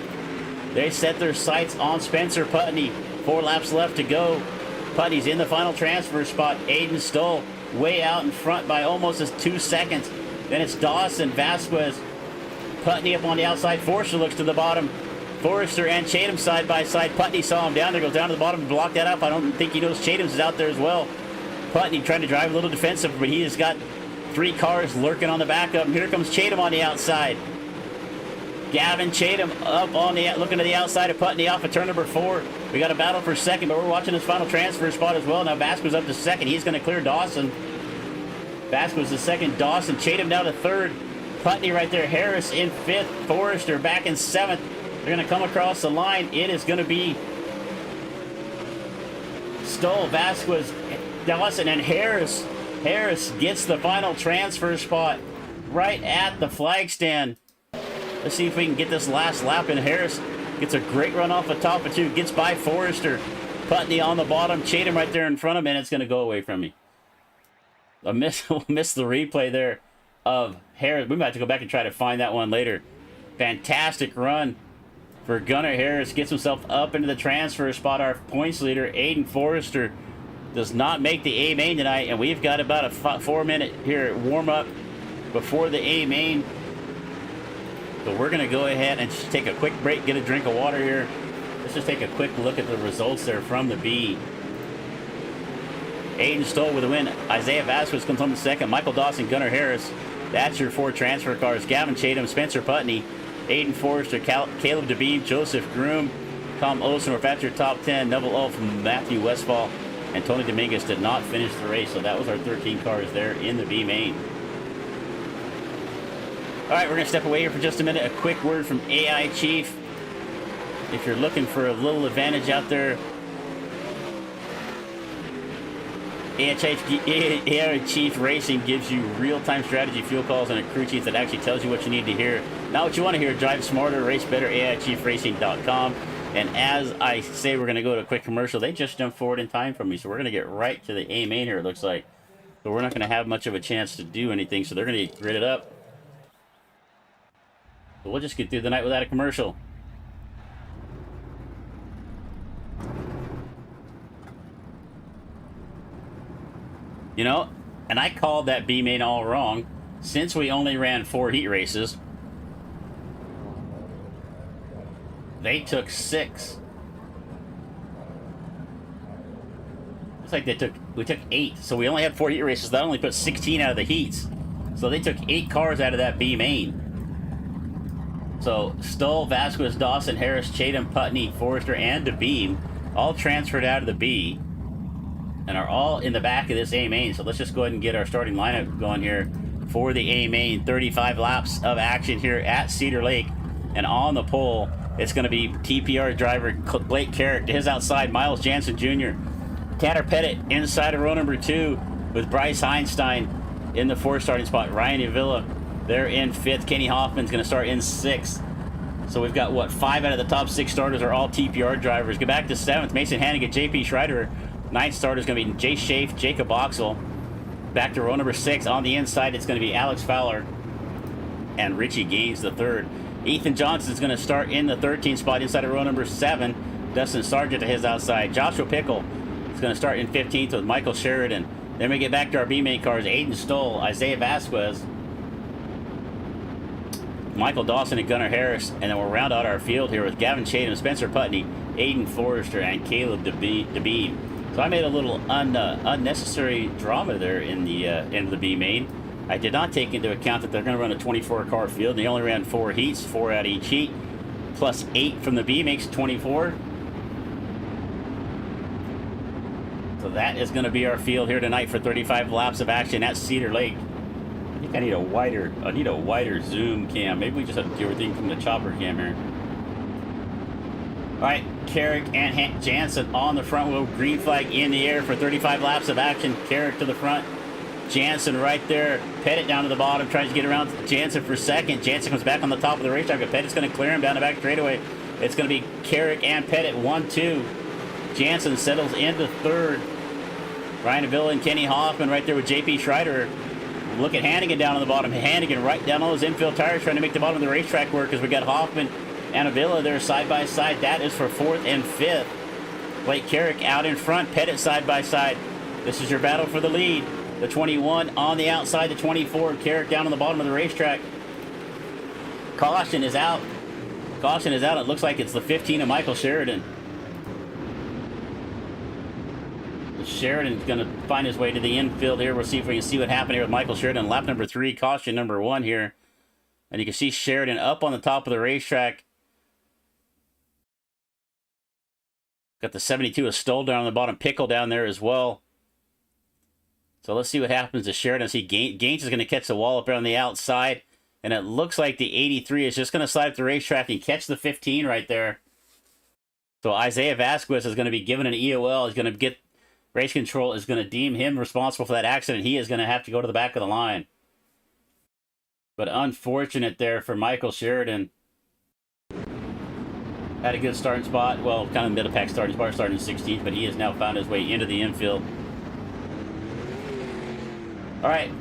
They set their sights on Spencer Putney. 4 laps left to go. Putney's in the final transfer spot. Aiden Stoll way out in front by almost 2 seconds. Then it's Dawson, Vasquez, Putney up on the outside. Forrester looks to the bottom. Forrester and Chatham side by side. Putney saw him down there, goes down to the bottom to block that up. I don't think he knows Chatham's is out there as well. Putney trying to drive a little defensive, but he has got 3 cars lurking on the back of him. Here comes Chatham on the outside. Gavin Chatham up on the looking to the outside of Putney off of turn number 4. We got a battle for 2nd, but we're watching his final transfer spot as well. Now Vasquez up to 2nd. He's going to clear Dawson. Vasquez the 2nd. Dawson. Chatham down to 3rd. Putney right there. Harris in 5th. Forrester back in 7th. They're going to come across the line. It is going to be Stoll, Vasquez, Dawson, and Harris. Harris gets the final transfer spot right at the flag stand. Let's see if we can get this last lap in. Harris gets a great run off the top of 2, gets by Forrester. Putney on the bottom, Chatham right there in front of him, and it's going to go away from me. I missed the replay there of Harris. We might have to go back and try to find that one later. Fantastic run for Gunnar Harris. Gets himself up into the transfer spot. Our points leader, Aiden Forrester, does not make the A main tonight, and we've got about a 4-minute here warm up before the A main. So we're going to go ahead and just take a quick break, get a drink of water here. Let's just take a quick look at the results there from the B. Aiden Stoll with a win. Isaiah Vasquez comes home in second. Michael Dawson, Gunnar Harris. That's your 4 transfer cars. Gavin Chatham, Spencer Putney, Aiden Forrester, Caleb DeBeam, Joseph Groom, Tom Osendorf. That's your top 10. Neville Ulf, Matthew Westfall, and Tony Dominguez did not finish the race. So that was our 13 cars there in the B main. All right, we're going to step away here for just a minute. A quick word from AI Chief. If you're looking for a little advantage out there, AI Chief Racing gives you real-time strategy fuel calls and a crew chief that actually tells you what you need to hear. Not what you want to hear. Drive smarter, race better, AIChiefRacing.com. And as I say, we're going to go to a quick commercial. They just jumped forward in time from me, so we're going to get right to the A main here, it looks like. But we're not going to have much of a chance to do anything, so they're going to get gridded up. So we'll just get through the night without a commercial. You know, and I called that B main all wrong. Since we only ran 4 heat races, they took 6. Looks like we took 8. So we only had 4 heat races. That only put 16 out of the heats. So they took 8 cars out of that B main. So Stoll, Vasquez, Dawson, Harris, Chatham, Putney, Forrester, and DeBeam all transferred out of the B and are all in the back of this A main. So let's just go ahead and get our starting lineup going here for the A main. 35 laps of action here at Cedar Lake. And on the pole, it's going to be TPR driver Blake Carrick. To his outside, Miles Jansen Jr. Tanner Pettit inside of row number 2 with Bryce Einstein in the 4th starting spot. Ryan Avila, they're in 5th. Kenny Hoffman's going to start in 6th. So we've got, what, 5 out of the top 6 starters are all TPR drivers. Go back to 7th. Mason Hannigan, JP Schreider. 9th starter is going to be Jay Schaaf, Jacob Oxel. Back to row number 6. On the inside, it's going to be Alex Fowler and Richie Gaines, the 3rd. Ethan Johnson is going to start in the 13th spot inside of row number 7. Dustin Sargent to his outside. Joshua Pickle is going to start in 15th with Michael Sheridan. Then we get back to our B main cars. Aiden Stoll, Isaiah Vasquez, Michael Dawson, and Gunnar Harris. And then we'll round out our field here with Gavin Chatham, Spencer Putney, Aiden Forrester, and Caleb DeBeam. So I made a little unnecessary drama there in the B main. I did not take into account that they're going to run a 24-car field. They only ran 4 heats, 4 out of each heat, plus 8 from the B makes 24. So that is going to be our field here tonight for 35 laps of action at Cedar Lake. I think I need a wider zoom cam. Maybe we just have to do everything from the chopper cam here. All right, Carrick and Jansen on the front wheel. Green flag in the air for 35 laps of action. Carrick to the front. Jansen right there. Pettit down to the bottom, tries to get around Jansen for second. Jansen comes back on the top of the racetrack, but Pettit's going to clear him down the back straightaway. It's going to be Carrick and Pettit 1-2. Jansen settles into 3rd. Ryan Avila and Kenny Hoffman right there with JP Schreider. Look at Hannigan down on the bottom. Hannigan right down on those infield tires trying to make the bottom of the racetrack work as we got Hoffman and Avila there side by side. That is for 4th and 5th. Blake Carrick out in front. Pettit side by side. This is your battle for the lead. The 21 on the outside. The 24. Carrick down on the bottom of the racetrack. Caution is out. Caution is out. It looks like it's the 15 of Michael Sheridan. Sheridan's going to find his way to the infield here. We'll see if we can see what happened here with Michael Sheridan. Lap number 3, caution number 1 here. And you can see Sheridan up on the top of the racetrack. Got the 72 of Stoll down on the bottom. Pickle down there as well. So let's see what happens to Sheridan. See, Gaines is going to catch the wall up there on the outside. And it looks like the 83 is just going to slide up the racetrack and catch the 15 right there. So Isaiah Vasquez is going to be given an EOL. He's going to get Race control is going to deem him responsible for that accident. He is going to have to go to the back of the line. But unfortunate there for Michael Sheridan. Had a good starting spot. Well, kind of middle pack starting spot, starting 16th, but he has now found his way into the infield. All right.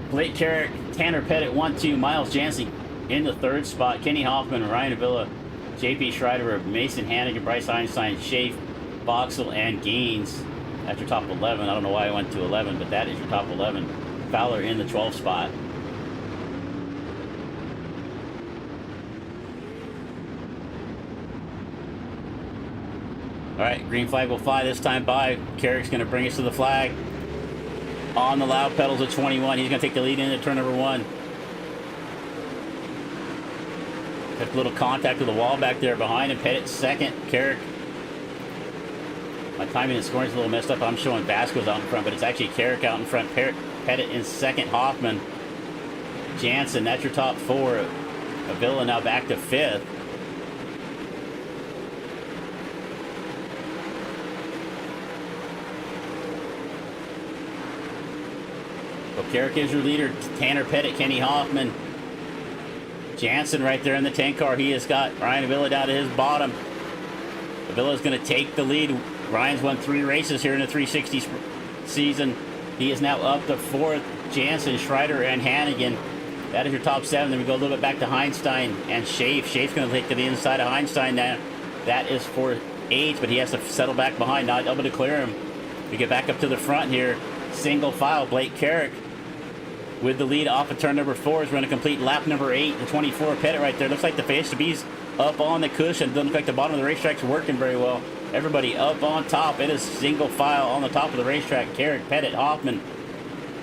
Blake Carrick, Tanner Pettit, 1-2. Miles Jansen in the third spot. Kenny Hoffman, Ryan Avila, JP Schreider, Mason Hannigan, Bryce Einstein, Schaaf, Boxell, and Gaines. That's your top 11. I don't know why I went to 11, but that is your top 11. Fowler in the 12th spot. All right, green flag will fly this time by. Carrick's going to bring us to the flag. On the loud pedals at 21. He's going to take the lead into turn number 1. Took a little contact with the wall back there behind him. Pettit second. Carrick. My timing and scoring is a little messed up. I'm showing Vasquez out in front, but it's actually Carrick out in front. Pettit in second. Hoffman. Jansen, that's your top 4. Avila now back to 5th. So Carrick is your leader. Tanner Pettit, Kenny Hoffman. Jansen right there in the tank car. He has got Ryan Avila down to his bottom. Avila is going to take the lead. Ryan's won 3 races here in the 360 season. He is now up to 4th. Jansen, Schreider, and Hannigan. That is your top 7. Then we go a little bit back to Heinstein and Schaaf. Schaaf's going to take to the inside of Heinstein now. That is for 8th, but he has to settle back behind. Not able to clear him. We get back up to the front here. Single file. Blake Carrick with the lead off of turn number 4 is going to complete lap number 8. The 24 Pettit right there. Looks like the face to be's up on the cushion. Doesn't look like the bottom of the racetrack's working very well. Everybody up on top. It is single file on the top of the racetrack. Carrick, Pettit, Hoffman,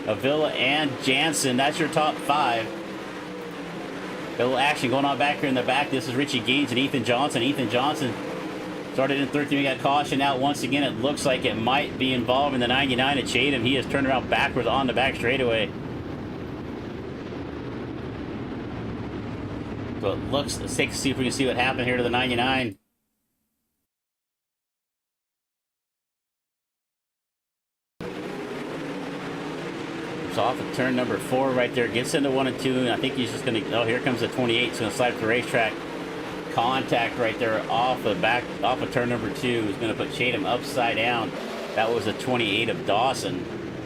Avila, and Jansen. That's your top 5. A little action going on back here in the back. This is Richie Gaines and Ethan Johnson. Ethan Johnson started in 13. We got caution out once again. It looks like it might be involving the 99 at Chatham. He has turned around backwards on the back straightaway. So it looks, let's take a see if we can see what happened here to the 99. It's off of turn number 4 right there. Gets into 1 and 2. And I think he's just going to, oh, here comes the 28. He's going to slide up the racetrack. Contact right there off of turn number 2. He's going to put Chatham upside down. That was the 28 of Dawson.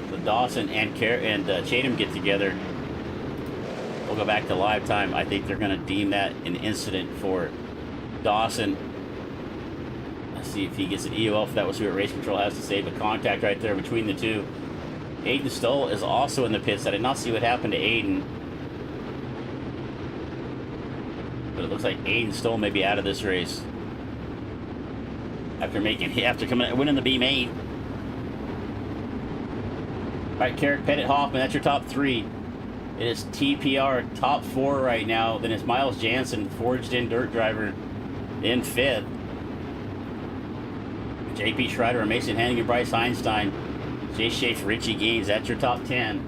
So Dawson and Chatham get together. We'll go back to live time. I think they're going to deem that an incident for Dawson. Let's see if he gets an EOL, if that was what race control has to say. But contact right there between the two. Aiden Stoll is also in the pits. I did not see what happened to Aiden. But it looks like Aiden Stoll may be out of this race. After winning the B-main. All right, Carrick, Pettit, Hoffman, that's your top 3. It is TPR top 4 right now. Then it's Miles Jansen, forged in dirt driver, in 5th. JP Schreider and Mason Hannigan, Bryce Einstein, Jay Schaaf, Richie Gaines. That's your top 10.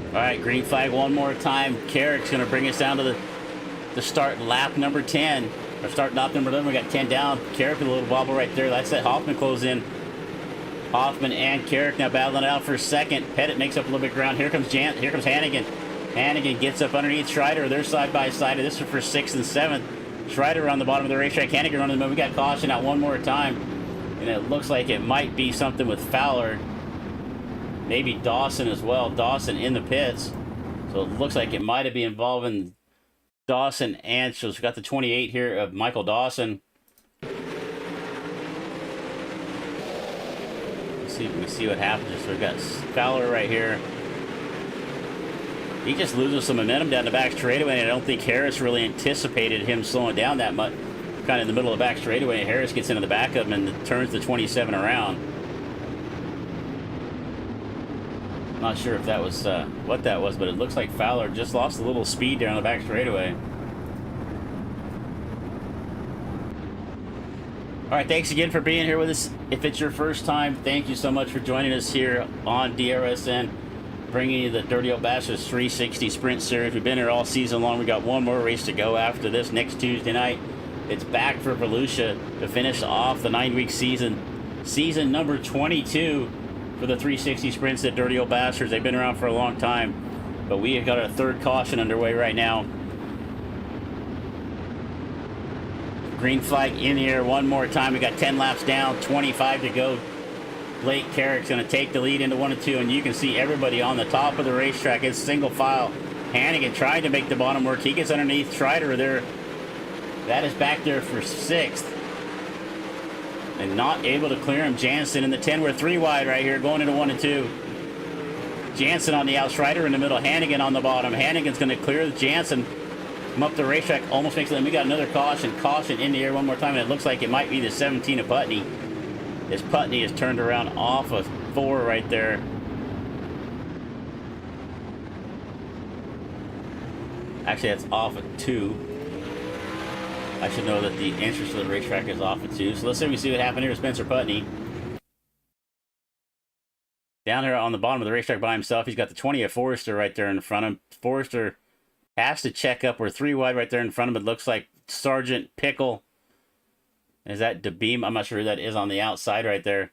All right, green flag one more time. Carrick's going to bring us down to the start lap number 10. Or start lap number 11. We got 10 down. Carrick with a little wobble right there. That's that Hoffman close in. Hoffman and Carrick now battling it out for second. Pettit makes up a little bit of ground. Here comes Hannigan. Hannigan gets up underneath Schreider. They're side by side. This is for 6th and 7th. Schreider on the bottom of the racetrack. Hannigan running the move. We got caution out one more time. And it looks like it might be something with Fowler. Maybe Dawson as well. Dawson in the pits. So it looks like it might have been involving Dawson and so we've got the 28 here of Michael Dawson. Let's see if we see what happens. So we've got Fowler right here. He just loses some momentum down the back straightaway, and I don't think Harris really anticipated him slowing down that much. Kind of in the middle of the back straightaway, Harris gets into the back of him and turns the 27 around. Not sure if that was what that was, but it looks like Fowler just lost a little speed there on the back straightaway. All right, thanks again for being here with us. If it's your first time, thank you so much for joining us here on DRSN. bringing you the Dirty Old Bastards 360 Sprint Series. We've been here all season long. We got one more race to go after this next Tuesday night. It's back for Volusia to finish off the 9-week season. Season number 22 for the 360 Sprints at Dirty Old Bastards. They've been around for a long time, but we have got our third caution underway right now. Green flag in the air one more time. We got 10 laps down, 25 to go. Blake Carrick's going to take the lead into 1 and 2, and you can see everybody on the top of the racetrack. It's single file. Hannigan tried to make the bottom work. He gets underneath Strider there. That is back there for 6th. And not able to clear him. Jansen in the 10. We're 3 wide right here, going into 1 and 2. Jansen on the out, Strider in the middle, Hannigan on the bottom. Hannigan's going to clear Jansen. Come up the racetrack, almost makes it. We got another caution in the air one more time, and it looks like it might be the 17 of Putney. As Putney is turned around off of 4 right there. Actually, that's off of 2. I should know that the entrance to the racetrack is off of 2. So let's see what happened here to Spencer Putney. Down here on the bottom of the racetrack by himself, he's got the 20 of Forrester right there in front of him. Forrester has to check up. We're 3 wide right there in front of him. It looks like Sergeant Pickle. Is that DeBeam? I'm not sure who that is on the outside right there.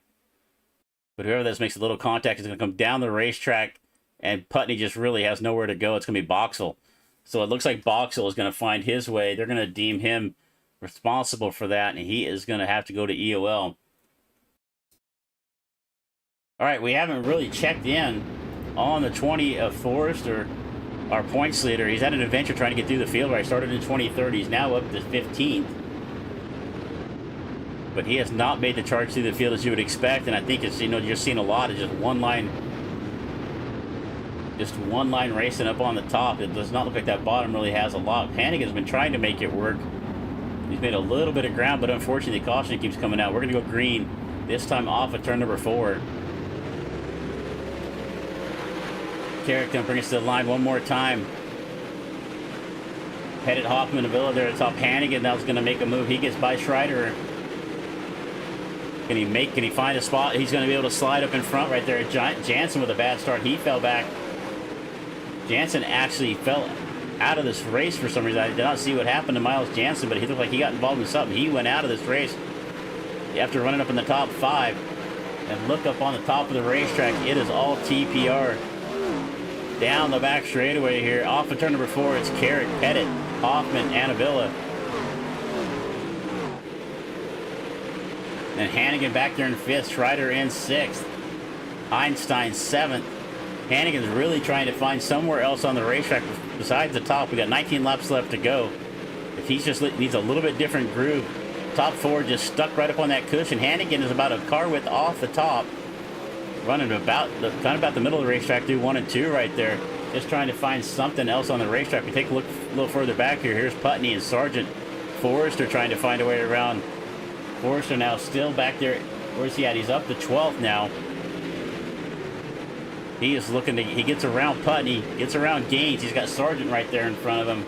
But whoever this makes a little contact is going to come down the racetrack, and Putney just really has nowhere to go. It's going to be Boxall. So it looks like Boxall is going to find his way. They're going to deem him responsible for that, and he is going to have to go to EOL. All right, we haven't really checked in on the 20 of Forrester, our points leader. He's had an adventure trying to get through the field where he started in 23rd. He's now up to 15th. But he has not made the charge through the field as you would expect, and I think it's, you're seeing a lot of just one line racing up on the top. It does not look like that bottom really has a lot. Hannigan's been trying to make it work. He's made a little bit of ground, but unfortunately the caution keeps coming out. We're going to go green, this time off of turn number 4. Carrick going to bring us to the line one more time. Pettit, Hoffman, and Villa there at the top. Hannigan now is going to make a move. He gets by Schreider. Can he find a spot? He's going to be able to slide up in front right there. Jansen with a bad start. He fell back. Jansen actually fell out of this race for some reason. I did not see what happened to Miles Jansen, but he looked like he got involved in something. He went out of this race after running up in the top 5. And look up on the top of the racetrack. It is all TPR. Down the back straightaway here. Off of turn number 4, it's Carrick, Pettit, Hoffman, Annabella. And Hannigan back there in 5th. Schreider in 6th. Einstein 7th. Hannigan's really trying to find somewhere else on the racetrack besides the top. We got 19 laps left to go. If he just needs a little bit different groove. Top 4 just stuck right up on that cushion. Hannigan is about a car width off the top. Running about the middle of the racetrack through 1 and 2 right there. Just trying to find something else on the racetrack. We take a look a little further back here. Here's Putney and Sergeant Forrester trying to find a way around. Forrester now still back there. Where's he at? He's up to 12th now. He is looking to, he gets around Putney, gets around Gaines. He's got Sargent right there in front of him.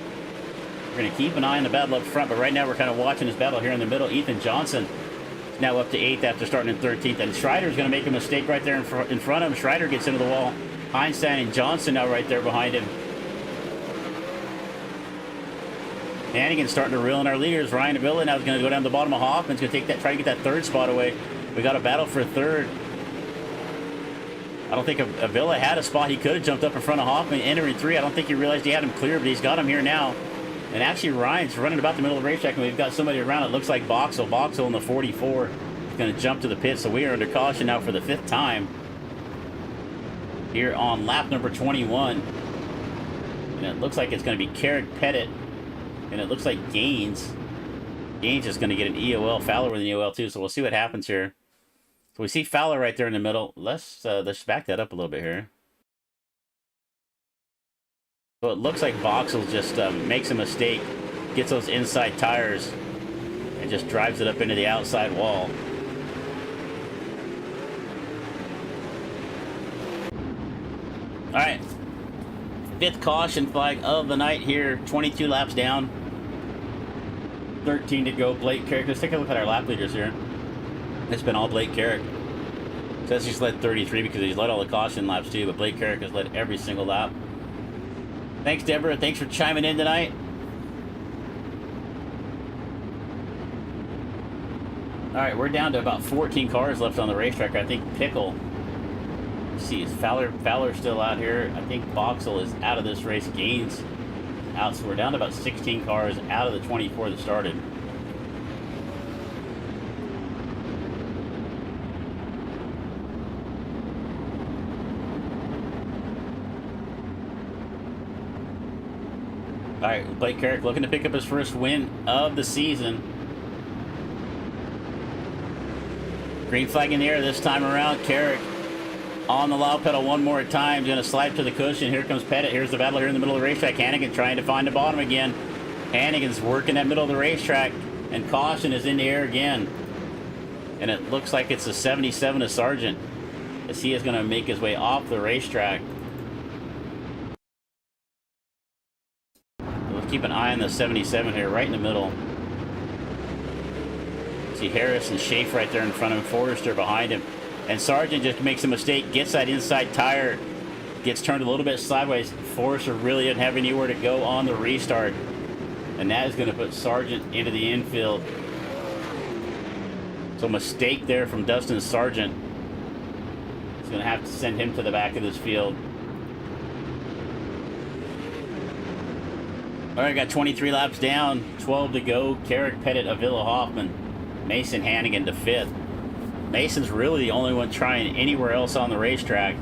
We're going to keep an eye on the battle up front, but right now we're kind of watching this battle here in the middle. Ethan Johnson is now up to 8th after starting in 13th, and Schreider's going to make a mistake right there in front of him. Schreider gets into the wall. Einstein and Johnson now right there behind him. Hannigan's starting to reel in our leaders. Ryan Avila now is going to go down the bottom of Hoffman's going to take that, try to get that 3rd spot away. We got a battle for 3rd. I don't think Avila had a spot. He could have jumped up in front of Hoffman, entering 3. I don't think he realized he had him clear, but he's got him here now. And actually, Ryan's running about the middle of the racetrack, and we've got somebody around. It looks like Boxall. Boxall in the 44 is going to jump to the pit, so we are under caution now for the 5th time here on lap number 21. And it looks like it's going to be Carrick, Pettit, and it looks like Gaines. Gaines is going to get an EOL. Fowler with an EOL too, so we'll see what happens here. So we see Fowler right there in the middle. Let's back that up a little bit here. So it looks like Boxall just makes a mistake, gets those inside tires, and just drives it up into the outside wall. All right, 5th caution flag of the night here. 22 laps down, 13 to go. Blake Carrick. Let's take a look at our lap leaders here. It's been all Blake Carrick. Says he's led 33 because he's led all the caution laps too, but Blake Carrick has led every single lap. Thanks, Deborah. Thanks for chiming in tonight. All right, we're down to about 14 cars left on the racetrack. I think Pickle. Let's see, is Fowler still out here? I think Boxell is out of this race. Gaines out, so we're down to about 16 cars out of the 24 that started. All right, Blake Carrick looking to pick up his first win of the season. Green flag in the air this time around. Carrick on the loud pedal one more time. Going to slide to the cushion. Here comes Pettit. Here's the battle here in the middle of the racetrack. Hannigan trying to find the bottom again. Hannigan's working that middle of the racetrack. And caution is in the air again. And it looks like it's a 77 of Sargent, as he is going to make his way off the racetrack. Keep an eye on the 77 here, right in the middle. See Harris and Schaefer right there in front of him, Forrester behind him. And Sargent just makes a mistake, gets that inside tire, gets turned a little bit sideways. Forrester really didn't have anywhere to go on the restart. And that is going to put Sargent into the infield. So a mistake there from Dustin Sargent. He's going to have to send him to the back of this field. All right, got 23 laps down, 12 to go. Carrick, Pettit, Avila, Hoffman, Mason, Hannigan to 5th. Mason's really the only one trying anywhere else on the racetrack.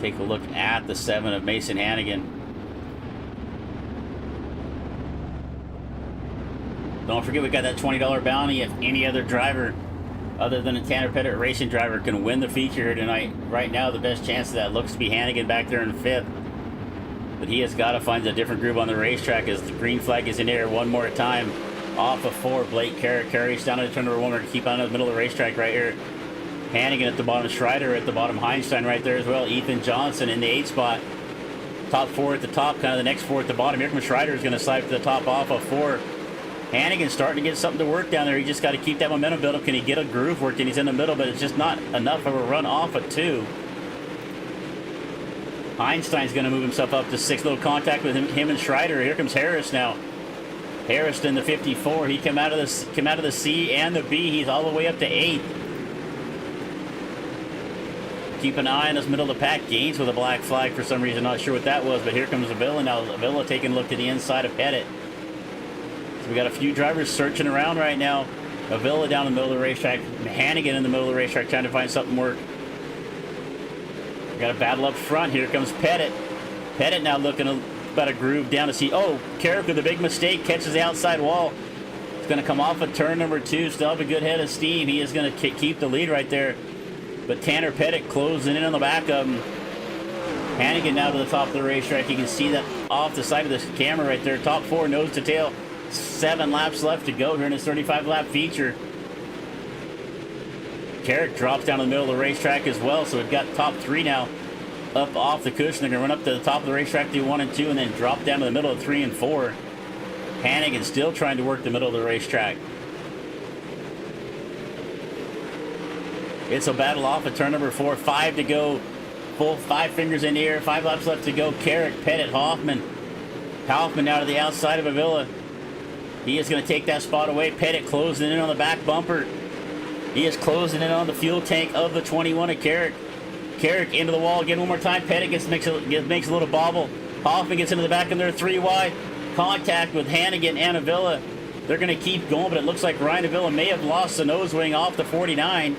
Take a look at the 7 of Mason Hannigan. Don't forget, we got that $20 bounty if any other driver other than a Tanner Pettit racing driver can win the feature here tonight. Right now, the best chance of that looks to be Hannigan back there in 5th. But he has got to find a different groove on the racetrack as the green flag is in air one more time. Off of 4, Blake Carrick carries down to turn number 1 to keep on in the middle of the racetrack right here. Hannigan at the bottom, Schreider at the bottom, Heinstein right there as well. Ethan Johnson in the 8th spot. Top 4 at the top, kind of the next 4 at the bottom. Here comes Schreider, is going to slide to the top off of 4. Hannigan's starting to get something to work down there. He just got to keep that momentum built up. Can he get a groove working? He's in the middle, but it's just not enough of a run off of 2. Einstein's going to move himself up to 6. Little contact with him and Schreider. Here comes Harris now. Harris in the 54. He came out of the C and the B. He's all the way up to 8th. Keep an eye on this middle of the pack. Gaines with a black flag for some reason. Not sure what that was, but here comes Avila now. Avila taking a look to the inside of Pettit. We got a few drivers searching around right now. Avila down in the middle of the racetrack. Hannigan in the middle of the racetrack trying to find something work. We got a battle up front. Here comes Pettit. Pettit now looking about a groove down to see. Oh, Carrick with a big mistake. Catches the outside wall. It's going to come off of turn number 2. Still have a good head of steam. He is going to keep the lead right there. But Tanner Pettit closing in on the back of him. Hannigan now to the top of the racetrack. You can see that off the side of this camera right there. Top 4 nose to tail. 7 laps left to go here in this 35-lap feature. Carrick drops down in the middle of the racetrack as well, so we've got top 3 now up off the cushion. They're going to run up to the top of the racetrack through 1 and 2 and then drop down to the middle of 3 and 4. Hannigan still trying to work the middle of the racetrack. It's a battle off at turn number 4. 5 to go. Full 5 fingers in the air. 5 laps left to go. Carrick, Pettit, Hoffman. Hoffman now to the outside of Avila. He is going to take that spot away. Pettit closing in on the back bumper. He is closing in on the fuel tank of the 21 of Carrick. Carrick into the wall again one more time. Pettit makes a little bobble. Hoffman gets into the back and they're 3 wide. Contact with Hannigan and Avila. They're going to keep going, but it looks like Ryan Avila may have lost the nose wing off the 49.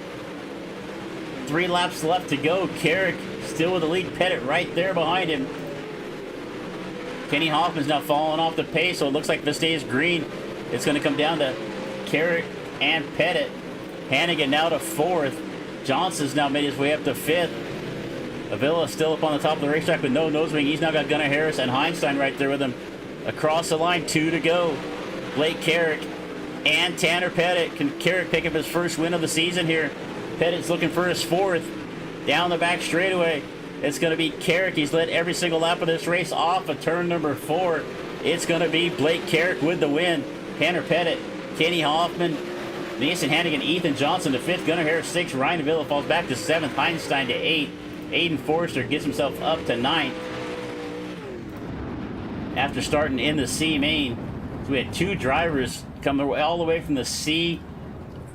3 laps left to go. Carrick still with the lead. Pettit right there behind him. Kenny Hoffman's now falling off the pace, so it looks like if this stays green, it's going to come down to Carrick and Pettit. Hannigan now to 4th. Johnson's now made his way up to 5th. Avila still up on the top of the racetrack with no nose wing. He's now got Gunnar Harris and Heinstein right there with him. Across the line, 2 to go. Blake Carrick and Tanner Pettit. Can Carrick pick up his first win of the season here? Pettit's looking for his 4th. Down the back straightaway. It's going to be Carrick. He's led every single lap of this race off of turn number 4. It's going to be Blake Carrick with the win. Tanner Pettit, Kenny Hoffman, Mason Hannigan, Ethan Johnson to 5th. Gunnar Harris 6th. Ryan Avila falls back to 7th. Heinstein to 8th. Aiden Forrester gets himself up to 9th. After starting in the C main, so we had 2 drivers come all the way from the C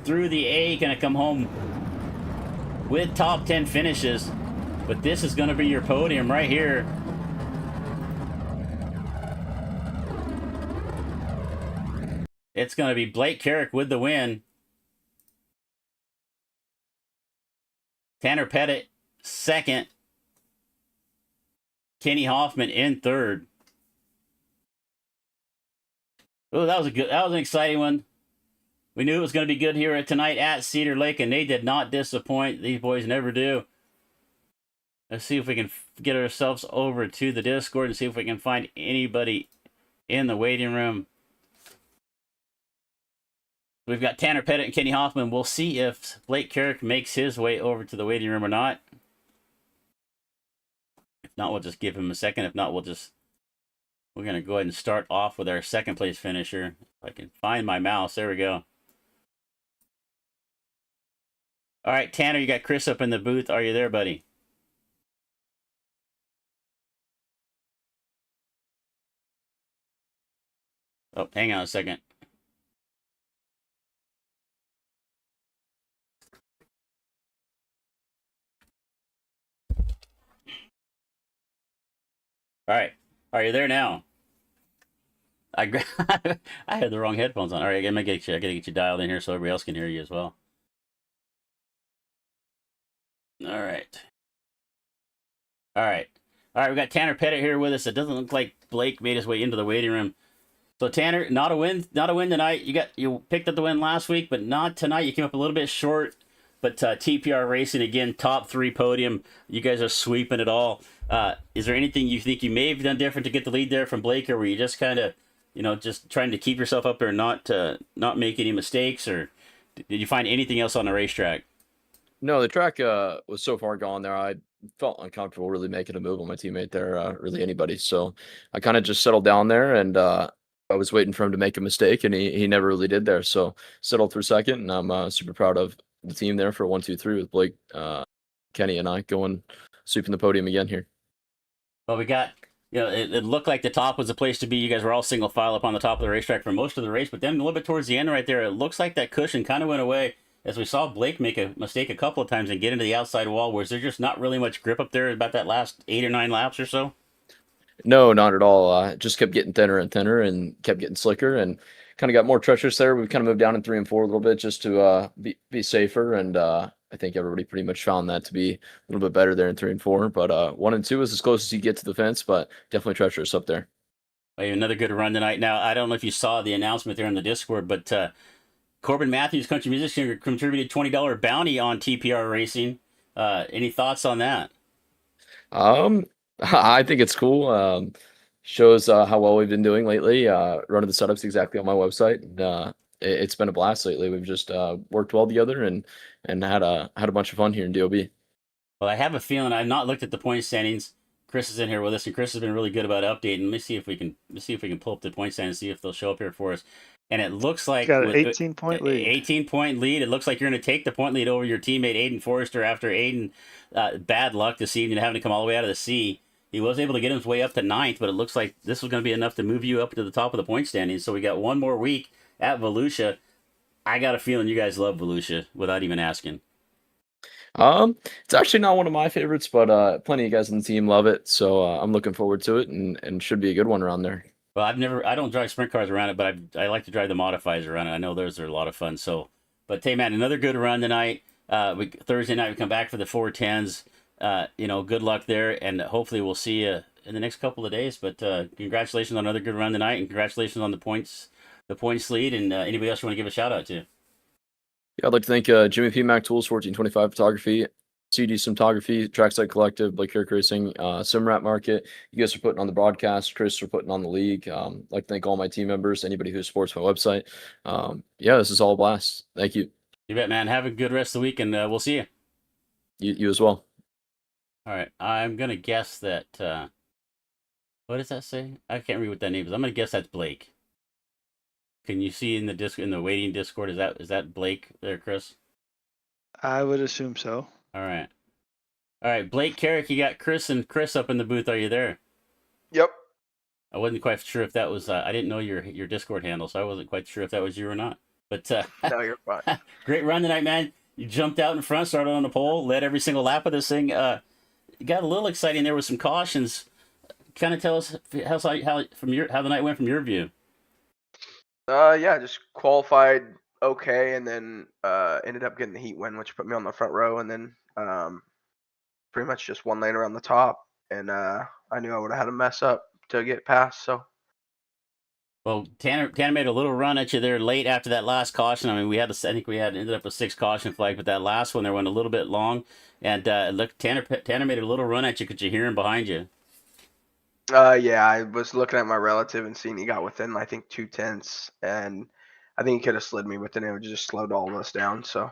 through the A, going to come home with top 10 finishes. But this is going to be your podium right here. It's going to be Blake Carrick with the win. Tanner Pettit 2nd. Kenny Hoffman in 3rd. Oh, that was an exciting one. We knew it was going to be good here tonight at Cedar Lake, and they did not disappoint. These boys never do. Let's see if we can get ourselves over to the Discord and see if we can find anybody in the waiting room. We've got Tanner Pettit and Kenny Hoffman. We'll see if Blake Carrick makes his way over to the waiting room or not. If not, we'll just give him a second. If not, we're going to go ahead and start off with our 2nd place finisher. If I can find my mouse. There we go. All right, Tanner, you got Chris up in the booth. Are you there, buddy? Oh, hang on a second. All right. Are you there now? I had the wrong headphones on. All right, I gotta get you dialed in here so everybody else can hear you as well. All right. All right. All right, we got Tanner Pettit here with us. It doesn't look like Blake made his way into the waiting room. So Tanner, not a win tonight. You picked up the win last week, but not tonight. You came up a little bit short. But TPR Racing again, top 3 podium. You guys are sweeping it all. Is there anything you think you may have done different to get the lead there from Blake, or were you just kind of, just trying to keep yourself up there and not make any mistakes, or did you find anything else on the racetrack?
No, the track was so far gone there. I felt uncomfortable really making a move on my teammate there, really anybody. So I kind of just settled down there, and I was waiting for him to make a mistake, and he never really did there. So settled through 2nd, and I'm super proud of the team there for 1, 2, 3 with Blake, Kenny, and I going sweeping the podium again here.
Well, we got, it looked like the top was the place to be. You guys were all single file up on the top of the racetrack for most of the race, but then a little bit towards the end right there, it looks like that cushion kind of went away as we saw Blake make a mistake a couple of times and get into the outside wall. Was there just not really much grip up there about that last 8 or 9 laps or so?
No, not at all. It just kept getting thinner and thinner and kept getting slicker and kind of got more treacherous there. We kind of moved down in 3 and 4 a little bit just to be safer, and I think everybody pretty much found that to be a little bit better there in 3 and 4. But 1 and 2 is as close as you get to the fence, but definitely treacherous up there.
Another good run tonight. Now, I don't know if you saw the announcement there in the Discord, but Corbin Matthews, country musician, contributed $20 bounty on TPR Racing. Any thoughts on that?
I think it's cool. Shows how well we've been doing lately. Running the setups exactly on my website. And, it's been a blast lately. We've just worked well together and had a bunch of fun here in DOB.
Well, I have a feeling I've not looked at the point standings. Chris is in here with us, and Chris has been really good about updating. Let me see if we can pull up the point standings and see if they'll show up here for us. And it looks like
got an 18-point lead.
18-point lead. It looks like you're going to take the point lead over your teammate Aiden Forrester after Aiden bad luck this evening having to come all the way out of the sea. He was able to get his way up to 9th, but it looks like this was going to be enough to move you up to the top of the point standings. So we got one more week at Volusia. I got a feeling you guys love Volusia without even asking.
It's actually not one of my favorites, but plenty of guys on the team love it. So I'm looking forward to it, and should be a good one around there.
Well, I don't drive sprint cars around it, but I like to drive the modifieds around it. I know those are a lot of fun. So, but hey, man, another good run tonight. Thursday night we come back for the 410s. Good luck there, and hopefully we'll see you in the next couple of days. But congratulations on another good run tonight, and congratulations on the points lead. And anybody else you want to give a shout out to?
Yeah, I'd like to thank Jimmy P. Mac Tools, 1425 Photography, CD Cinematography, Trackside Collective, Blake Carrick Racing, Simrat Market. You guys are putting on the broadcast. Chris for putting on the league. I'd like to thank all my team members, anybody who supports my website. This is all a blast. Thank you.
You bet, man. Have a good rest of the week, and we'll see you.
You as well.
All right, I'm gonna guess that. What does that say? I can't read what that name is. I'm gonna guess that's Blake. Can you see in the in the waiting Discord? Is that Blake there, Chris?
I would assume so.
All right, all right. Blake Carrick, you got Chris and Chris up in the booth. Are you there?
Yep.
I wasn't quite sure if that was. I didn't know your Discord handle, so I wasn't quite sure if that was you or not. But
No, you're fine.
great run tonight, man. You jumped out in front, started on the pole, led every single lap of this thing. It got a little exciting there with some cautions. Kind of tell us how the night went from your view.
Yeah, just qualified okay, and then ended up getting the heat win, which put me on the front row, and then pretty much just one lane around the top, and I knew I would have had to mess up to get past. So
Well, Tanner made a little run at you there late after that last caution. I mean, I think we had ended up with 6 caution flags, but that last one there went a little bit long, and look, Tanner made a little run at you. Could you hear him behind you?
yeah, I was looking at my relative and seeing he got within I think 2/10, and I think he could have slid me, but then it would just slowed all of us down. So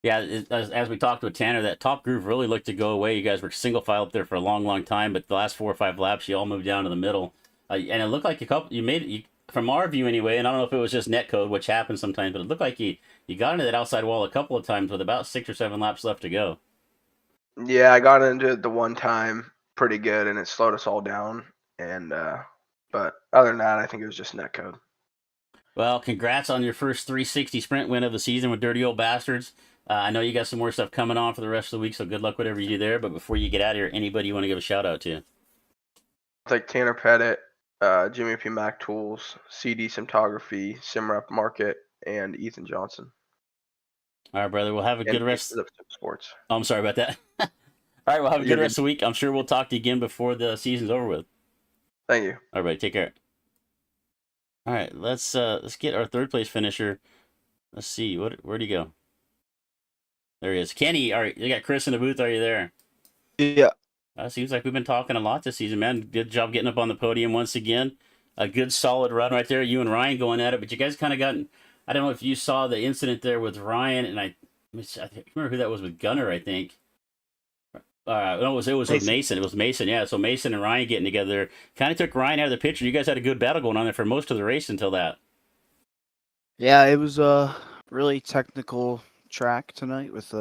Yeah, as we talked with Tanner, that top groove really looked to go away. You guys were single file up there for a long, long time, but the last 4 or 5 laps, you all moved down to the middle, and it looked like you made it from our view anyway. And I don't know if it was just net code, which happens sometimes, but it looked like you got into that outside wall a couple of times with about 6 or 7 laps left to go.
yeah, I got into it the one time pretty good, and it slowed us all down. And but other than that, I think it was just net code.
Well, congrats on your first 360 sprint win of the season with Dirty Old Bastards. I know you got some more stuff coming on for the rest of the week, so good luck whatever you do there. But before you get out of here, anybody you want to give a shout out to?
It's like Tanner Pettit, Jimmy P. Mac Tools, CD Cinematography, Simrep Market, and Ethan Johnson.
All right, brother. We'll have a good rest.
Sports.
Oh, I'm sorry about that. All right, we'll have a good rest of the week. I'm sure we'll talk to you again before the season's over with.
Thank you.
All right, take care. All right, let's get our third place finisher. Let's see, where'd he go? There he is. Kenny, all right, you got Chris in the booth. Are you there?
Yeah.
Seems like we've been talking a lot this season, man. Good job getting up on the podium once again. A good solid run right there. You and Ryan going at it, but you guys kind of gotten. I don't know if you saw the incident there with Ryan, and I remember who that was with Gunner, I think. No, it was with Mason. It was Mason, yeah. So Mason and Ryan getting together kind of took Ryan out of the picture. You guys had a good battle going on there for most of the race until that.
Yeah, it was a really technical track tonight with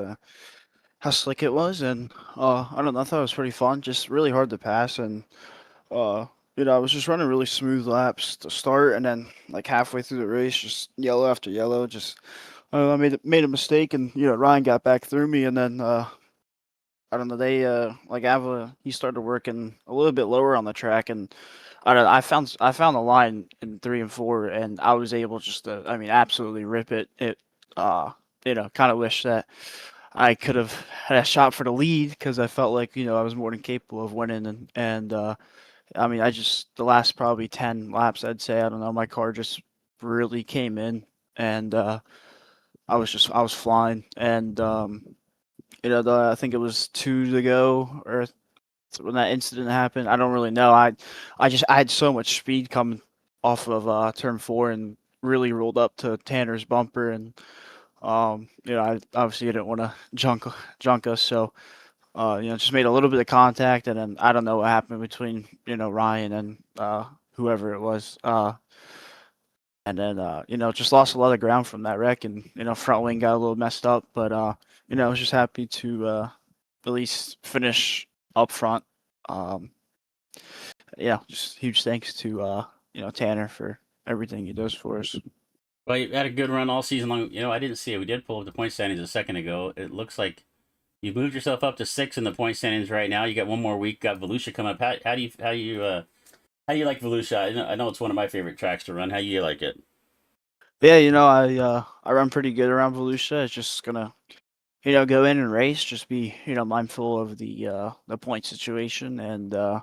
how slick it was, and I don't know, I thought it was pretty fun. Just really hard to pass, and I was just running really smooth laps to start, and then like halfway through the race, just yellow after yellow. Just I made a mistake, and Ryan got back through me, and then I don't know, they he started working a little bit lower on the track, and I found the line in 3 and 4, and I was able just to absolutely rip it. Kind of wish that I could have had a shot for the lead, because I felt like I was more than capable of winning, and the last probably 10 laps, I'd say, I don't know, my car just really came in, and I was flying, and I think it was 2 to go, or when that incident happened. I don't really know. I had so much speed coming off of turn 4, and really rolled up to Tanner's bumper, and I obviously didn't want to junk us, so just made a little bit of contact, and then I don't know what happened between Ryan and whoever it was, and then just lost a lot of ground from that wreck, and front wing got a little messed up, but I was just happy to at least finish up front. Just huge thanks to Tanner for everything he does for us.
Well, you had a good run all season long. I didn't see it. We did pull up the point standings a second ago. It looks like you moved yourself up to 6 in the point standings right now. You got one more week. Got Volusia coming up. How do you like Volusia? I know it's one of my favorite tracks to run. How do you like it?
Yeah, I run pretty good around Volusia. It's just gonna go in and race. Just be mindful of the point situation, and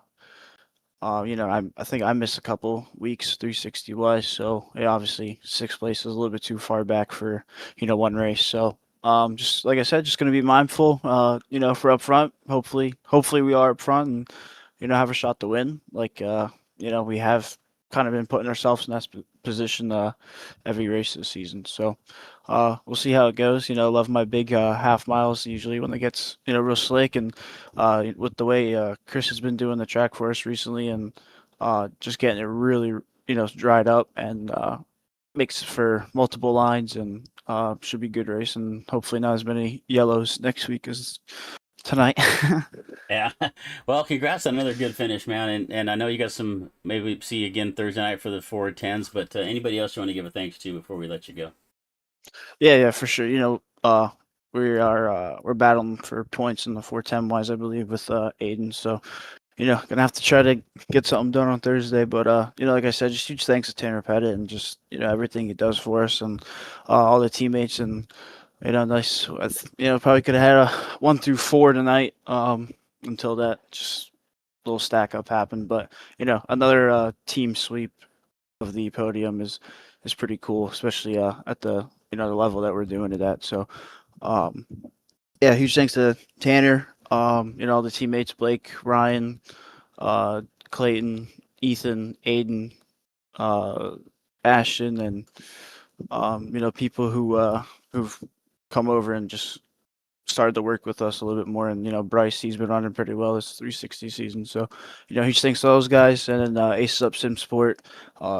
I think I missed a couple weeks 360 wise, so obviously 6th place is a little bit too far back for one race. So just like I said, just gonna be mindful. For up front, hopefully we are up front, and have a shot to win. Like we have kind of been putting ourselves in that position every race this season. So we'll see how it goes. Love my big half miles usually when it gets real slick, and with the way Chris has been doing the track for us recently, and just getting it really dried up, and makes for multiple lines, and should be good race, and hopefully not as many yellows next week as tonight.
Yeah. Well, congrats on another good finish, man. And I know you got some, maybe see you again Thursday night for the 410s, but anybody else you want to give a thanks to before we let you go?
Yeah, for sure. We're battling for points in the 410 wise, I believe, with Aiden. So, gonna have to try to get something done on Thursday. But like I said, just huge thanks to Tanner Pettit and just everything he does for us, and all the teammates, and nice. Probably could have had a 1 through 4 tonight. Until that just little stack up happened, but another team sweep of the podium is pretty cool, especially at the the level that we're doing it at. So yeah, huge thanks to Tanner, all the teammates, Blake, Ryan, Clayton, Ethan, Aiden, Ashton, and people who've come over and just started to work with us a little bit more. And Bryce, he's been running pretty well this 360 season. So huge thanks to those guys. And then Aces Up Sim Sport,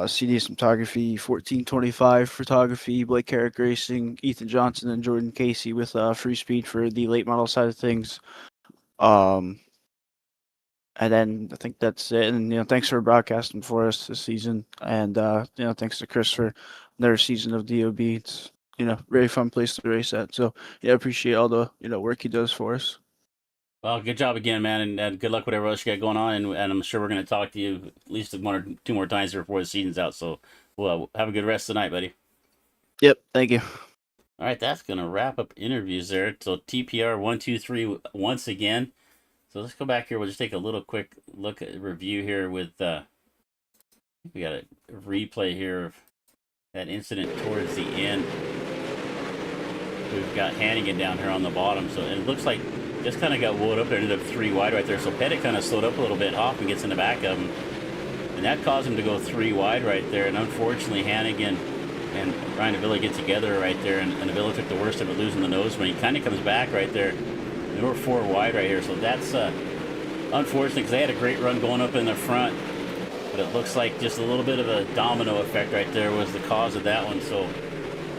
CD Photography, 1425 Photography, Blake Carrick Racing, Ethan Johnson, and Jordan Casey with Free Speed for the late model side of things. And then I think that's it. And thanks for broadcasting for us this season. And thanks to Chris for another season of DOB. It's very fun place to race at. So yeah, appreciate all the work he does for us.
Well, good job again, man, and good luck with whatever else you got going on. And I'm sure we're going to talk to you at least 1 or 2 more times before the season's out. So, well, have a good rest of the night, buddy.
Yep, thank you.
All right, that's going to wrap up interviews there. So TPR 123 once again. So let's go back here. We'll just take a little quick look at review here with we got a replay here of that incident towards the end. We've got Hannigan down here on the bottom, so it looks like just kind of got wood up there, ended up 3 wide right there. So Pettit kind of slowed up a little bit. Hoffman gets in the back of him, and that caused him to go 3 wide right there. And unfortunately, Hannigan and Ryan Avila get together right there, and Avila took the worst of it, losing the nose when he kind of comes back right there. And we're 4 wide right here, so that's unfortunate because they had a great run going up in the front, but it looks like just a little bit of a domino effect right there was the cause of that one. So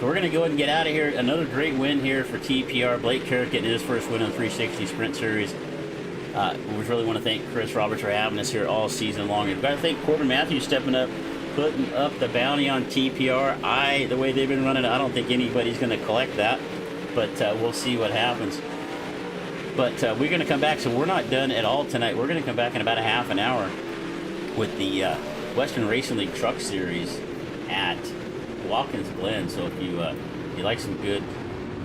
we're going to go ahead and get out of here. Another great win here for TPR. Blake Carrick getting his first win in the 360 Sprint Series. We really want to thank Chris Roberts for having us here all season long. We've got to thank Corbin Matthews stepping up, putting up the bounty on TPR. The way they've been running, I don't think anybody's going to collect that, but we'll see what happens. But we're going to come back, so we're not done at all tonight. We're going to come back in about a half an hour with the Western Racing League Truck Series at Watkins Glen. So if you like some good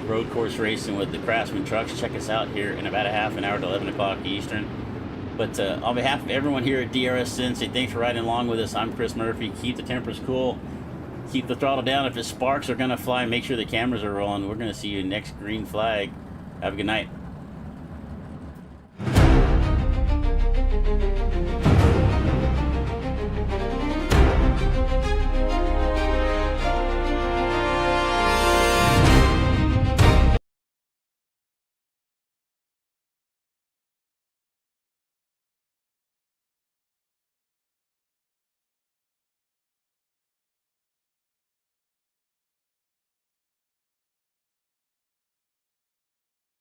road course racing with the Craftsman trucks, check us out here in about a half an hour to 11 o'clock Eastern. But on behalf of everyone here at DRSN, say thanks for riding along with us. I'm Chris Murphy. Keep the tempers cool. Keep the throttle down. If the sparks are going to fly, make sure the cameras are rolling. We're going to see you next green flag. Have a good night.